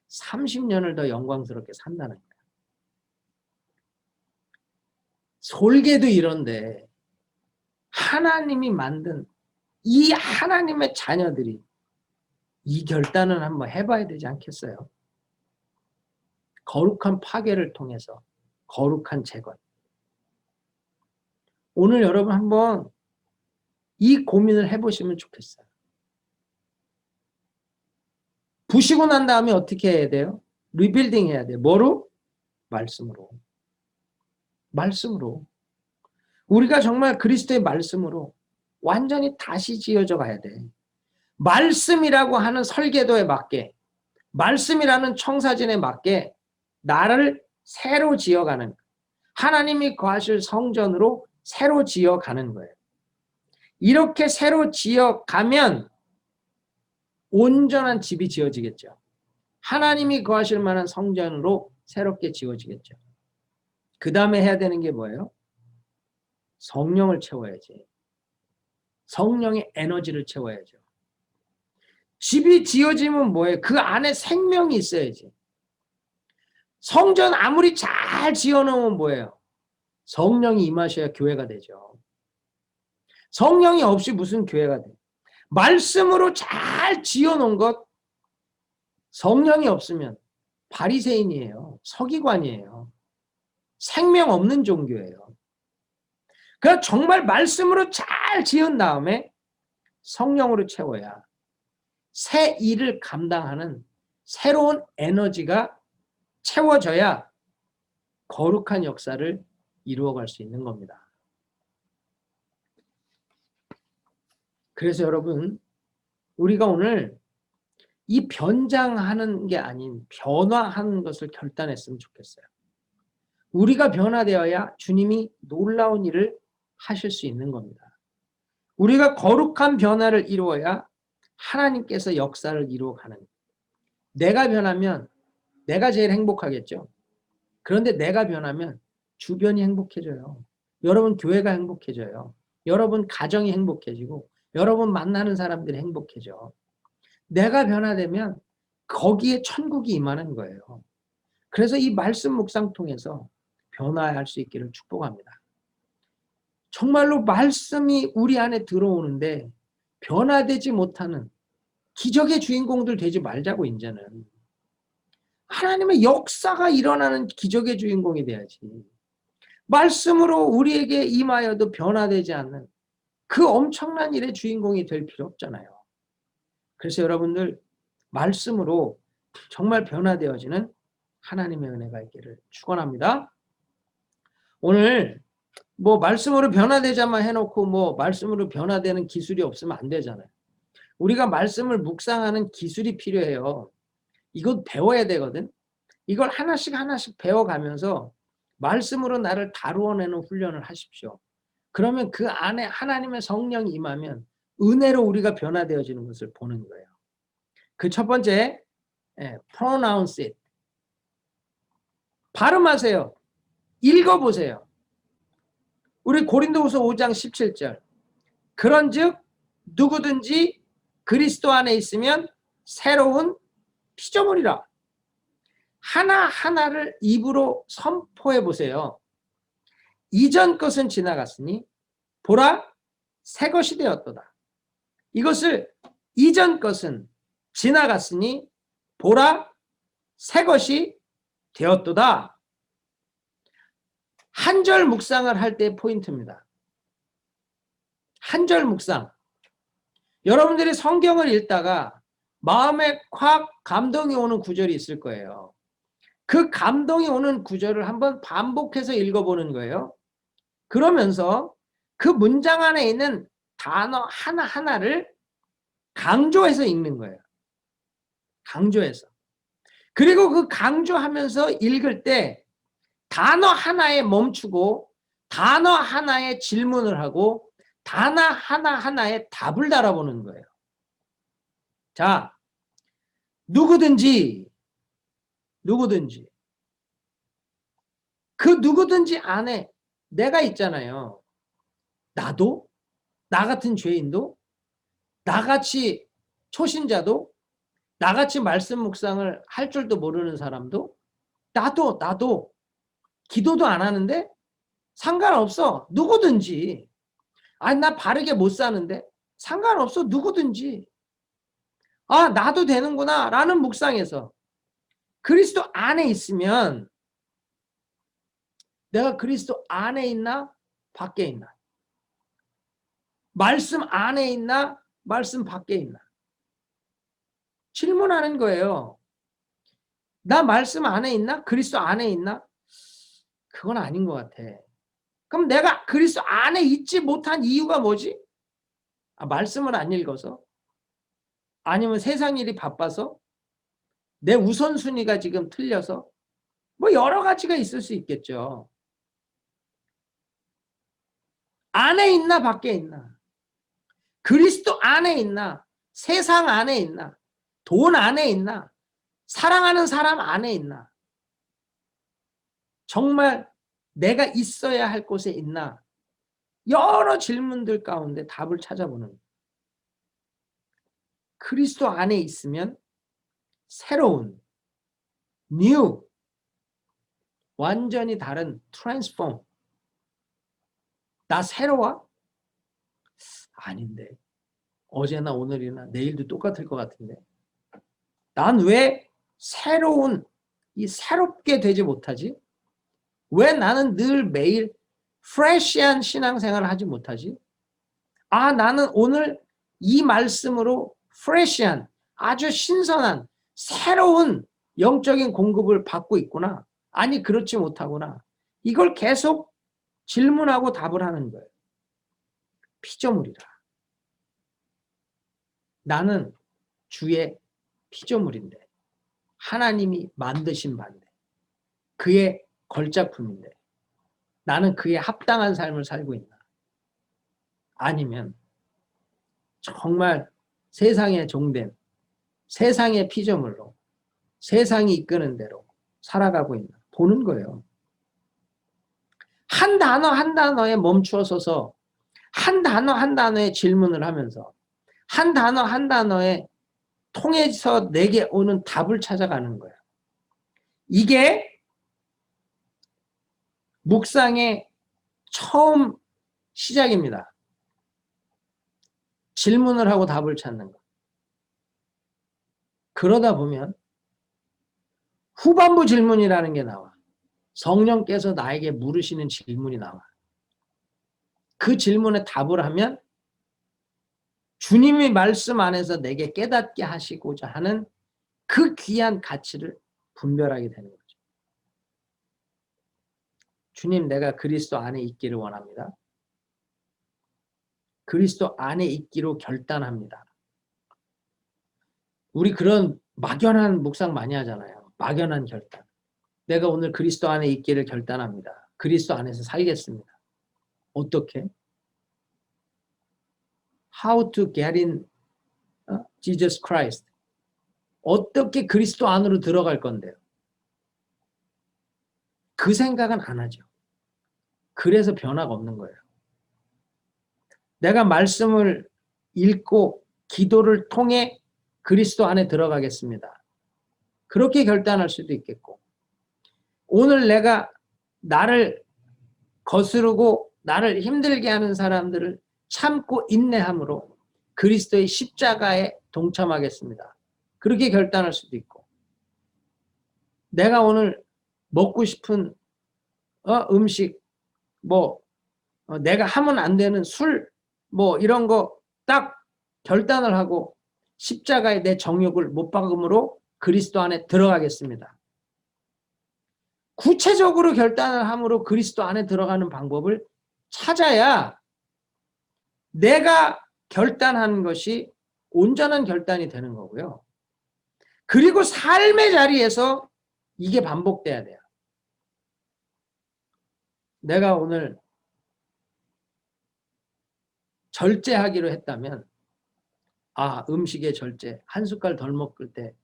30년을 더 영광스럽게 산다는 거예요. 솔개도 이런데 하나님이 만든 이 하나님의 자녀들이 이 결단을 한번 해봐야 되지 않겠어요? 거룩한 파괴를 통해서 거룩한 재건. 오늘 여러분 한번 이 고민을 해보시면 좋겠어요. 부시고 난 다음에 어떻게 해야 돼요? 리빌딩 해야 돼요. 뭐로? 말씀으로. 말씀으로. 우리가 정말 그리스도의 말씀으로 완전히 다시 지어져 가야 돼. 말씀이라고 하는 설계도에 맞게, 말씀이라는 청사진에 맞게 나를 새로 지어가는, 하나님이 거하실 성전으로 새로 지어가는 거예요. 이렇게 새로 지어가면 온전한 집이 지어지겠죠. 하나님이 거하실 만한 성전으로 새롭게 지어지겠죠. 그 다음에 해야 되는 게 뭐예요? 성령을 채워야지. 성령의 에너지를 채워야죠. 집이 지어지면 뭐예요? 그 안에 생명이 있어야지. 성전 아무리 잘 지어놓으면 뭐예요? 성령이 임하셔야 교회가 되죠. 성령이 없이 무슨 교회가 돼요? 말씀으로 잘 지어놓은 것, 성령이 없으면 바리새인이에요. 서기관이에요. 생명 없는 종교예요. 그러니까 정말 말씀으로 잘 지은 다음에 성령으로 채워야 새 일을 감당하는 새로운 에너지가 채워져야 거룩한 역사를 이루어갈 수 있는 겁니다. 그래서 여러분, 우리가 오늘 이 변장하는 게 아닌 변화하는 것을 결단했으면 좋겠어요. 우리가 변화되어야 주님이 놀라운 일을 하실 수 있는 겁니다. 우리가 거룩한 변화를 이루어야 하나님께서 역사를 이루어가는, 내가 변하면 내가 제일 행복하겠죠. 그런데 내가 변하면 주변이 행복해져요. 여러분 교회가 행복해져요. 여러분 가정이 행복해지고 여러분 만나는 사람들이 행복해져. 내가 변화되면 거기에 천국이 임하는 거예요. 그래서 이 말씀 묵상 통해서 변화할 수 있기를 축복합니다. 정말로 말씀이 우리 안에 들어오는데 변화되지 못하는 기적의 주인공들 되지 말자고. 이제는 하나님의 역사가 일어나는 기적의 주인공이 돼야지. 말씀으로 우리에게 임하여도 변화되지 않는 그 엄청난 일의 주인공이 될 필요 없잖아요. 그래서 여러분들 말씀으로 정말 변화되어지는 하나님의 은혜가 있기를 축원합니다. 오늘 뭐 말씀으로 변화되자만 해놓고 뭐 말씀으로 변화되는 기술이 없으면 안 되잖아요. 우리가 말씀을 묵상하는 기술이 필요해요. 이거 배워야 되거든. 이걸 하나씩 하나씩 배워가면서 말씀으로 나를 다루어내는 훈련을 하십시오. 그러면 그 안에 하나님의 성령이 임하면 은혜로 우리가 변화되어지는 것을 보는 거예요. 그 첫 번째, pronounce it. 발음하세요. 읽어보세요. 우리 고린도후서 5장 17절. 그런즉 누구든지 그리스도 안에 있으면 새로운 피조물이라. 하나하나를 입으로 선포해 보세요. 이전 것은 지나갔으니 보라 새 것이 되었도다. 이것을 이전 것은 지나갔으니 보라 새 것이 되었도다. 한 절 묵상을 할 때 포인트입니다. 한 절 묵상. 여러분들이 성경을 읽다가 마음에 확 감동이 오는 구절이 있을 거예요. 그 감동이 오는 구절을 한번 반복해서 읽어보는 거예요. 그러면서 그 문장 안에 있는 단어 하나하나를 강조해서 읽는 거예요. 강조해서. 그리고 그 강조하면서 읽을 때 단어 하나에 멈추고 단어 하나에 질문을 하고 단어 하나하나에 답을 달아보는 거예요. 자, 누구든지 그 누구든지 안에 내가 있잖아요. 나도, 나 같은 죄인도, 나같이 초신자도, 나같이 말씀 묵상을 할 줄도 모르는 사람도, 나도 기도도 안 하는데 상관없어. 누구든지. 아니 나 바르게 못 사는데 상관없어. 누구든지. 아 나도 되는구나 라는 묵상에서 그리스도 안에 있으면, 내가 그리스도 안에 있나 밖에 있나, 말씀 안에 있나 말씀 밖에 있나, 질문하는 거예요. 나 말씀 안에 있나? 그리스도 안에 있나? 그건 아닌 것 같아. 그럼 내가 그리스도 안에 있지 못한 이유가 뭐지? 말씀을 안 읽어서? 아니면 세상 일이 바빠서? 내 우선순위가 지금 틀려서? 뭐 여러 가지가 있을 수 있겠죠. 안에 있나 밖에 있나? 그리스도 안에 있나? 세상 안에 있나? 돈 안에 있나? 사랑하는 사람 안에 있나? 정말 내가 있어야 할 곳에 있나? 여러 질문들 가운데 답을 찾아보는 거예요. 그리스도 안에 있으면 새로운 new 완전히 다른 transform 나 새로워? 아닌데 어제나 오늘이나 내일도 똑같을 것 같은데 난 왜 새로운 이 새롭게 되지 못하지? 왜 나는 늘 매일 프레시한 신앙생활을 하지 못하지? 나는 오늘 이 말씀으로 프레시한 아주 신선한 새로운 영적인 공급을 받고 있구나. 아니 그렇지 못하구나. 이걸 계속 질문하고 답을 하는 거예요. 피조물이라. 나는 주의 피조물인데 하나님이 만드신 바인데 그의 걸작품인데 나는 그에 합당한 삶을 살고 있나? 아니면 정말 세상에 종된 세상의 피조물로 세상이 이끄는 대로 살아가고 있나? 보는 거예요. 한 단어 한 단어에 멈추어 서서 한 단어 한 단어에 질문을 하면서 한 단어 한 단어에 통해서 내게 오는 답을 찾아가는 거예요. 이게 묵상의 처음 시작입니다. 질문을 하고 답을 찾는 거. 그러다 보면 후반부 질문이라는 게 나와. 성령께서 나에게 물으시는 질문이 나와. 그 질문에 답을 하면 주님의 말씀 안에서 내게 깨닫게 하시고자 하는 그 귀한 가치를 분별하게 되는 거죠. 주님, 내가 그리스도 안에 있기를 원합니다. 그리스도 안에 있기로 결단합니다. 우리 그런 막연한 묵상 많이 하잖아요. 막연한 결단. 내가 오늘 그리스도 안에 있기를 결단합니다. 그리스도 안에서 살겠습니다. 어떻게? How to get in Jesus Christ. 어떻게 그리스도 안으로 들어갈 건데요? 그 생각은 안 하죠. 그래서 변화가 없는 거예요. 내가 말씀을 읽고 기도를 통해 그리스도 안에 들어가겠습니다. 그렇게 결단할 수도 있겠고 오늘 내가 나를 거스르고 나를 힘들게 하는 사람들을 참고 인내함으로 그리스도의 십자가에 동참하겠습니다. 그렇게 결단할 수도 있고 내가 오늘 먹고 싶은 음식 내가 하면 안 되는 술 이런 거 딱 결단을 하고 십자가에 내 정욕을 못 박음으로 그리스도 안에 들어가겠습니다. 구체적으로 결단을 함으로 그리스도 안에 들어가는 방법을 찾아야 내가 결단한 것이 온전한 결단이 되는 거고요. 그리고 삶의 자리에서 이게 반복돼야 돼요. 내가 오늘 절제하기로 했다면 음식의 절제, 한 숟갈 덜 먹을 때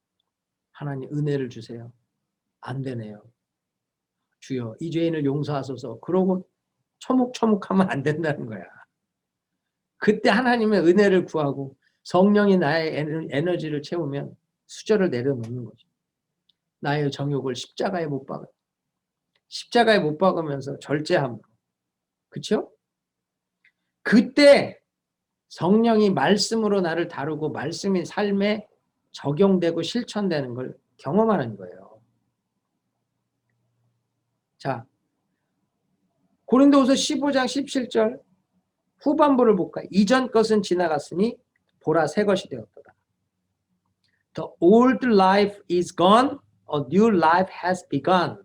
하나님 은혜를 주세요. 안 되네요. 주여 이 죄인을 용서하소서. 그러고 처묵처묵하면 안 된다는 거야. 그때 하나님의 은혜를 구하고 성령이 나의 에너지를 채우면 수저를 내려놓는 거죠. 나의 정욕을 십자가에 못 박아요. 십자가에 못 박으면서 절제함으로. 그렇죠? 그때 성령이 말씀으로 나를 다루고 말씀이 삶에 적용되고 실천되는 걸 경험하는 거예요. 자, 고린도후서 15장 17절 후반부를 볼까요? 이전 것은 지나갔으니 보라 새 것이 되었도다. The old life is gone, a new life has begun.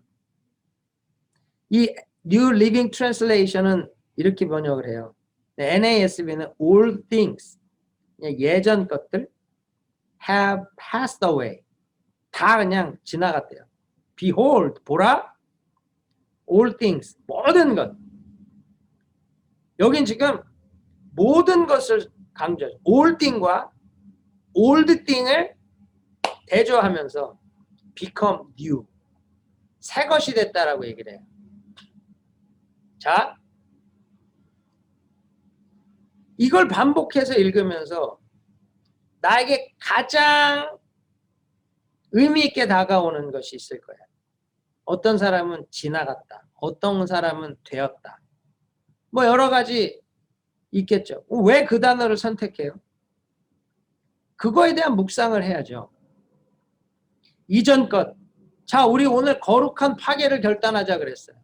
이 New Living Translation은 이렇게 번역을 해요. NASB는 old things, 예전 것들 have passed away. 다 그냥 지나갔대요. Behold, 보라, all things, 모든 것. 여긴 지금 모든 것을 강조해요. all thing과 old thing을 대조하면서 become new, 새 것이 됐다라고 얘기를 해요. 자, 이걸 반복해서 읽으면서 나에게 가장 의미 있게 다가오는 것이 있을 거예요. 어떤 사람은 지나갔다. 어떤 사람은 되었다. 뭐 여러 가지 있겠죠. 왜 그 단어를 선택해요? 그거에 대한 묵상을 해야죠. 이전 것. 자, 우리 오늘 거룩한 파괴를 결단하자 그랬어요.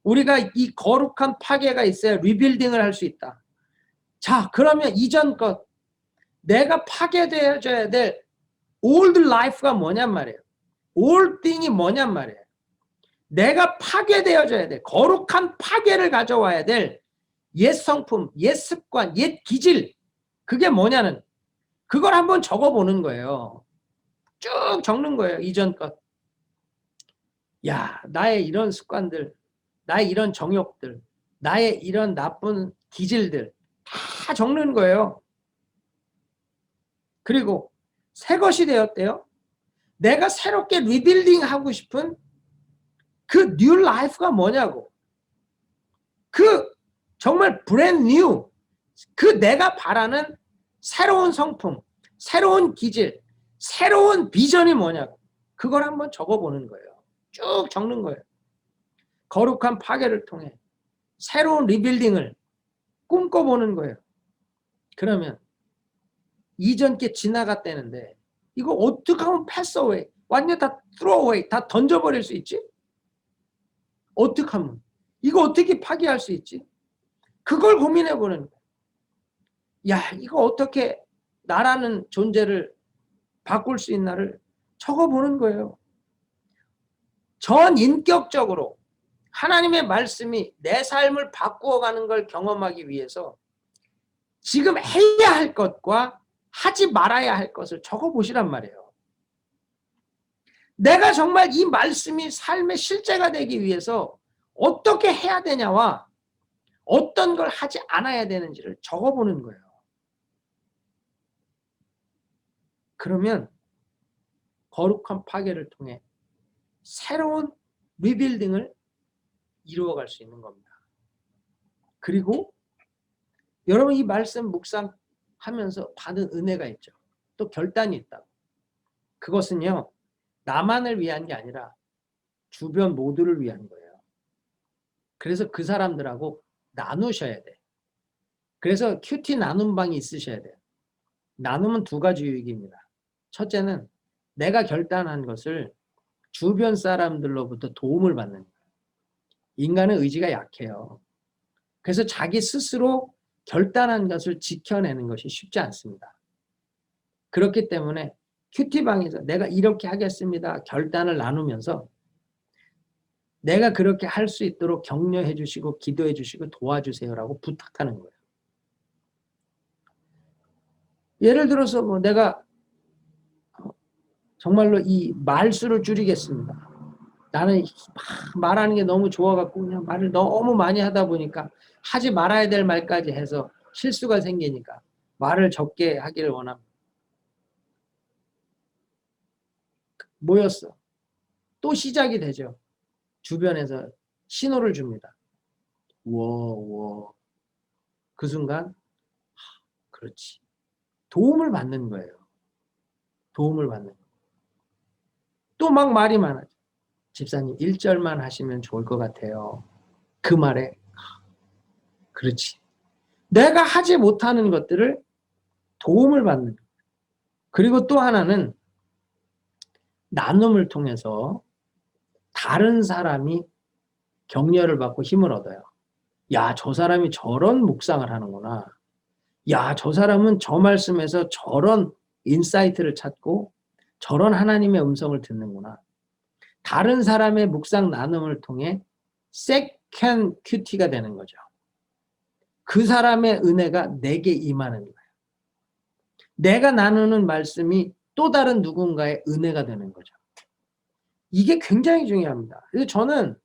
우리가 이 거룩한 파괴가 있어야 리빌딩을 할 수 있다. 자, 그러면 이전 것. 내가 파괴되어져야 될 old life가 뭐냔 말이에요. old thing이 뭐냔 말이에요. 내가 파괴되어져야 돼. 거룩한 파괴를 가져와야 될 옛 성품, 옛 습관, 옛 기질. 그게 뭐냐는 그걸 한번 적어보는 거예요. 쭉 적는 거예요. 이전 것. 야, 나의 이런 습관들, 나의 이런 정욕들, 나의 이런 나쁜 기질들 다 적는 거예요. 그리고 새 것이 되었대요. 내가 새롭게 리빌딩 하고 싶은 그 뉴 라이프가 뭐냐고. 그 정말 브랜드 뉴, 그 내가 바라는 새로운 성품, 새로운 기질, 새로운 비전이 뭐냐고. 그걸 한번 적어보는 거예요. 쭉 적는 거예요. 거룩한 파괴를 통해 새로운 리빌딩을 꿈꿔보는 거예요. 그러면 이전 게 지나갔다는데 이거 어떻게 하면 패스 어웨이, 완전 다 throw away, 다 던져버릴 수 있지? 어떻게 하면? 이거 어떻게 파괴할 수 있지? 그걸 고민해보는 거예요. 야, 이거 어떻게 나라는 존재를 바꿀 수 있나를 적어보는 거예요. 전 인격적으로 하나님의 말씀이 내 삶을 바꾸어가는 걸 경험하기 위해서 지금 해야 할 것과 하지 말아야 할 것을 적어보시란 말이에요. 내가 정말 이 말씀이 삶의 실제가 되기 위해서 어떻게 해야 되냐와 어떤 걸 하지 않아야 되는지를 적어보는 거예요. 그러면 거룩한 파괴를 통해 새로운 리빌딩을 이루어갈 수 있는 겁니다. 그리고 여러분 이 말씀 묵상하면서 받은 은혜가 있죠. 또 결단이 있다고. 그것은요. 나만을 위한 게 아니라 주변 모두를 위한 거예요. 그래서 그 사람들하고 나누셔야 돼. 그래서 큐티 나눔 방이 있으셔야 돼요. 나눔은 두 가지 유익입니다. 첫째는 내가 결단한 것을 주변 사람들로부터 도움을 받는 거예요. 인간은 의지가 약해요. 그래서 자기 스스로 결단한 것을 지켜내는 것이 쉽지 않습니다. 그렇기 때문에 큐티방에서 내가 이렇게 하겠습니다. 결단을 나누면서 내가 그렇게 할 수 있도록 격려해 주시고 기도해 주시고 도와주세요라고 부탁하는 거예요. 예를 들어서 뭐 내가 정말로 이 말수를 줄이겠습니다. 나는 말하는 게 너무 좋아갖고 그냥 말을 너무 많이 하다 보니까 하지 말아야 될 말까지 해서 실수가 생기니까 말을 적게 하기를 원합니다. 모였어. 또 시작이 되죠. 주변에서 신호를 줍니다. 그 순간 그렇지. 도움을 받는 거예요. 도움을 받는 거예요. 또 막 말이 많아져. 집사님 1절만 하시면 좋을 것 같아요. 그 말에 그렇지. 내가 하지 못하는 것들을 도움을 받는 거예요. 그리고 또 하나는 나눔을 통해서 다른 사람이 격려를 받고 힘을 얻어요. 야, 저 사람이 저런 묵상을 하는구나. 야, 저 사람은 저 말씀에서 저런 인사이트를 찾고 저런 하나님의 음성을 듣는구나. 다른 사람의 묵상 나눔을 통해 세컨 큐티가 되는 거죠. 그 사람의 은혜가 내게 임하는 거예요. 내가 나누는 말씀이 또 다른 누군가의 은혜가 되는 거죠. 이게 굉장히 중요합니다. 그래서 저는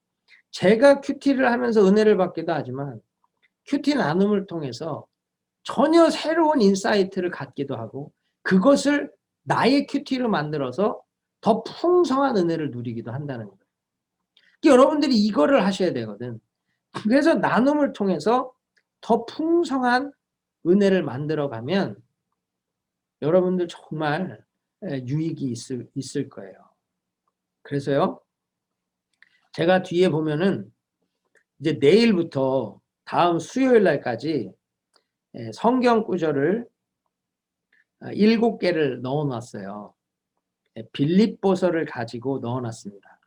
제가 큐티를 하면서 은혜를 받기도 하지만 큐티 나눔을 통해서 전혀 새로운 인사이트를 갖기도 하고 그것을 나의 큐티로 만들어서 더 풍성한 은혜를 누리기도 한다는 거예요. 여러분들이 이거를 하셔야 되거든. 그래서 나눔을 통해서 더 풍성한 은혜를 만들어가면 여러분들 정말 유익이 있을 거예요. 그래서요, 제가 뒤에 보면은 이제 내일부터 다음 수요일 날까지 성경 구절을 7개를 넣어놨어요. 빌립보서를 가지고 넣어놨습니다.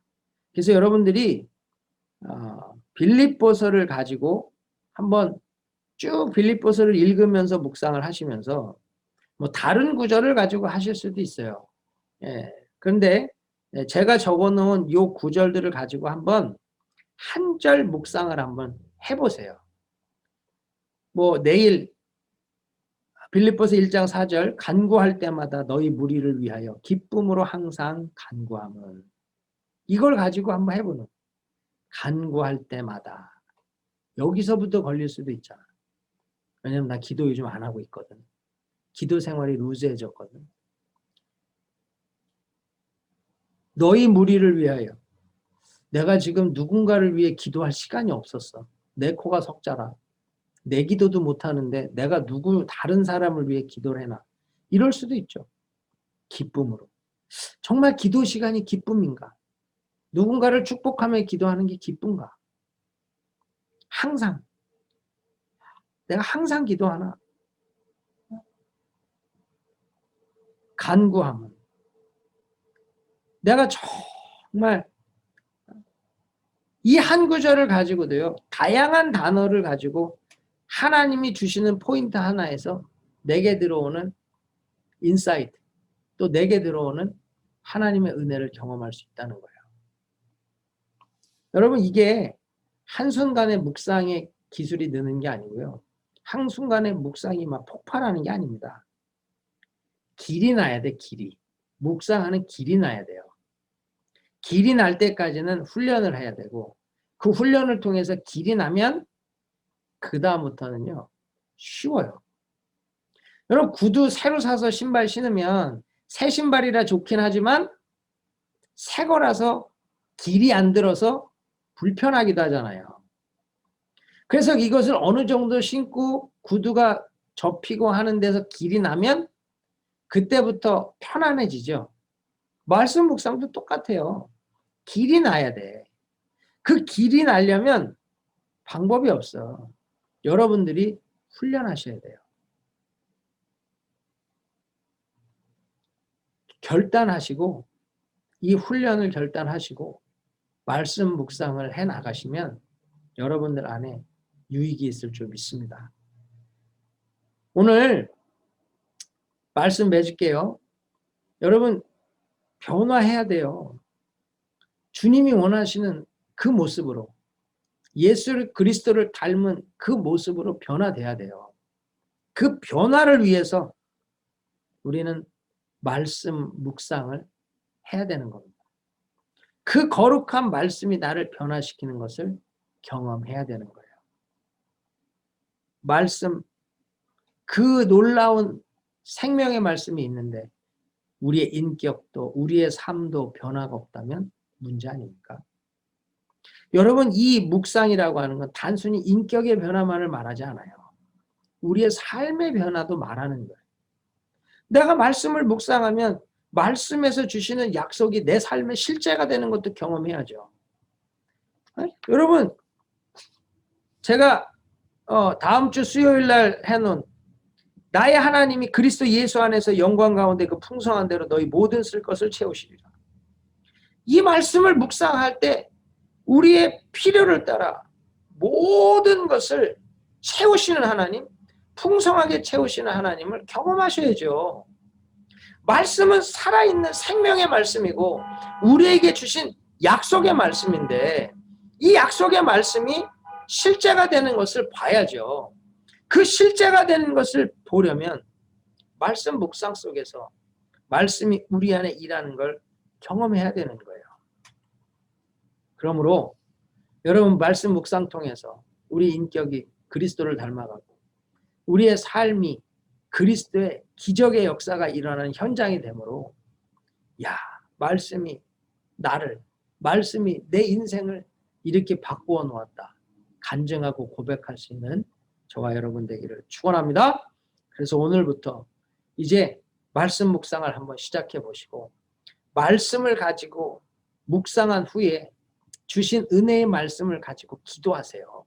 그래서 여러분들이 빌립보서를 가지고 한번 쭉 빌립보서를 읽으면서 묵상을 하시면서 뭐 다른 구절을 가지고 하실 수도 있어요. 그런데 제가 적어놓은 요 구절들을 가지고 한번 한 절 묵상을 한번 해보세요. 뭐 내일 빌립보서 1장 4절 간구할 때마다 너희 무리를 위하여 기쁨으로 항상 간구함은 이걸 가지고 한번 해보는 간구할 때마다 여기서부터 걸릴 수도 있잖아. 왜냐면 나 기도 요즘 안 하고 있거든. 기도 생활이 루즈해졌거든. 너희 무리를 위하여 내가 지금 누군가를 위해 기도할 시간이 없었어. 내 코가 석자라. 내 기도도 못하는데 내가 다른 사람을 위해 기도를 해놔. 이럴 수도 있죠. 기쁨으로. 정말 기도 시간이 기쁨인가? 누군가를 축복하며 기도하는 게 기쁜가? 항상. 내가 항상 기도하나? 간구함은. 내가 정말 이 한 구절을 가지고도요. 다양한 단어를 가지고 하나님이 주시는 포인트 하나에서 내게 들어오는 인사이트, 또 내게 들어오는 하나님의 은혜를 경험할 수 있다는 거예요. 여러분 이게 한순간에 묵상의 기술이 느는 게 아니고요. 한순간에 묵상이 막 폭발하는 게 아닙니다. 길이 나야 돼, 길이. 묵상하는 길이 나야 돼요. 길이 날 때까지는 훈련을 해야 되고 그 훈련을 통해서 길이 나면 그 다음부터는요. 쉬워요. 여러분 구두 새로 사서 신발 신으면 새 신발이라 좋긴 하지만 새 거라서 길이 안 들어서 불편하기도 하잖아요. 그래서 이것을 어느 정도 신고 구두가 접히고 하는 데서 길이 나면 그때부터 편안해지죠. 말씀 묵상도 똑같아요. 길이 나야 돼. 그 길이 나려면 방법이 없어. 여러분들이 훈련하셔야 돼요. 결단하시고 이 훈련을 결단하시고 말씀 묵상을 해 나가시면 여러분들 안에 유익이 있을 줄 믿습니다. 오늘 말씀 맺을게요. 여러분 변화해야 돼요. 주님이 원하시는 그 모습으로 예수 그리스도를 닮은 그 모습으로 변화돼야 돼요. 그 변화를 위해서 우리는 말씀 묵상을 해야 되는 겁니다. 그 거룩한 말씀이 나를 변화시키는 것을 경험해야 되는 거예요. 말씀, 그 놀라운 생명의 말씀이 있는데 우리의 인격도 우리의 삶도 변화가 없다면 문제 아닙니까? 여러분 이 묵상이라고 하는 건 단순히 인격의 변화만을 말하지 않아요. 우리의 삶의 변화도 말하는 거예요. 내가 말씀을 묵상하면 말씀에서 주시는 약속이 내 삶의 실제가 되는 것도 경험해야죠. 여러분 제가 다음 주 수요일 날 해놓은 나의 하나님이 그리스도 예수 안에서 영광 가운데 그 풍성한 대로 너희 모든 쓸 것을 채우시리라. 이 말씀을 묵상할 때 우리의 필요를 따라 모든 것을 채우시는 하나님, 풍성하게 채우시는 하나님을 경험하셔야죠. 말씀은 살아있는 생명의 말씀이고 우리에게 주신 약속의 말씀인데 이 약속의 말씀이 실제가 되는 것을 봐야죠. 그 실제가 되는 것을 보려면 말씀 묵상 속에서 말씀이 우리 안에 일하는 걸 경험해야 되는 거예요. 그러므로 여러분 말씀 묵상 통해서 우리 인격이 그리스도를 닮아가고 우리의 삶이 그리스도의 기적의 역사가 일어나는 현장이 되므로 말씀이 말씀이 내 인생을 이렇게 바꾸어 놓았다. 간증하고 고백할 수 있는 저와 여러분 되기를 축원합니다. 그래서 오늘부터 이제 말씀 묵상을 한번 시작해 보시고 말씀을 가지고 묵상한 후에 주신 은혜의 말씀을 가지고 기도하세요.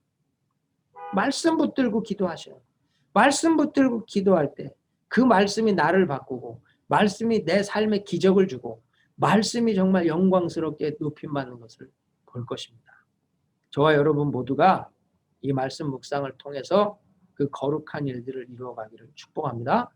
말씀 붙들고 기도하셔요. 말씀 붙들고 기도할 때 그 말씀이 나를 바꾸고 말씀이 내 삶에 기적을 주고 말씀이 정말 영광스럽게 높임받는 것을 볼 것입니다. 저와 여러분 모두가 이 말씀 묵상을 통해서 그 거룩한 일들을 이루어가기를 축복합니다.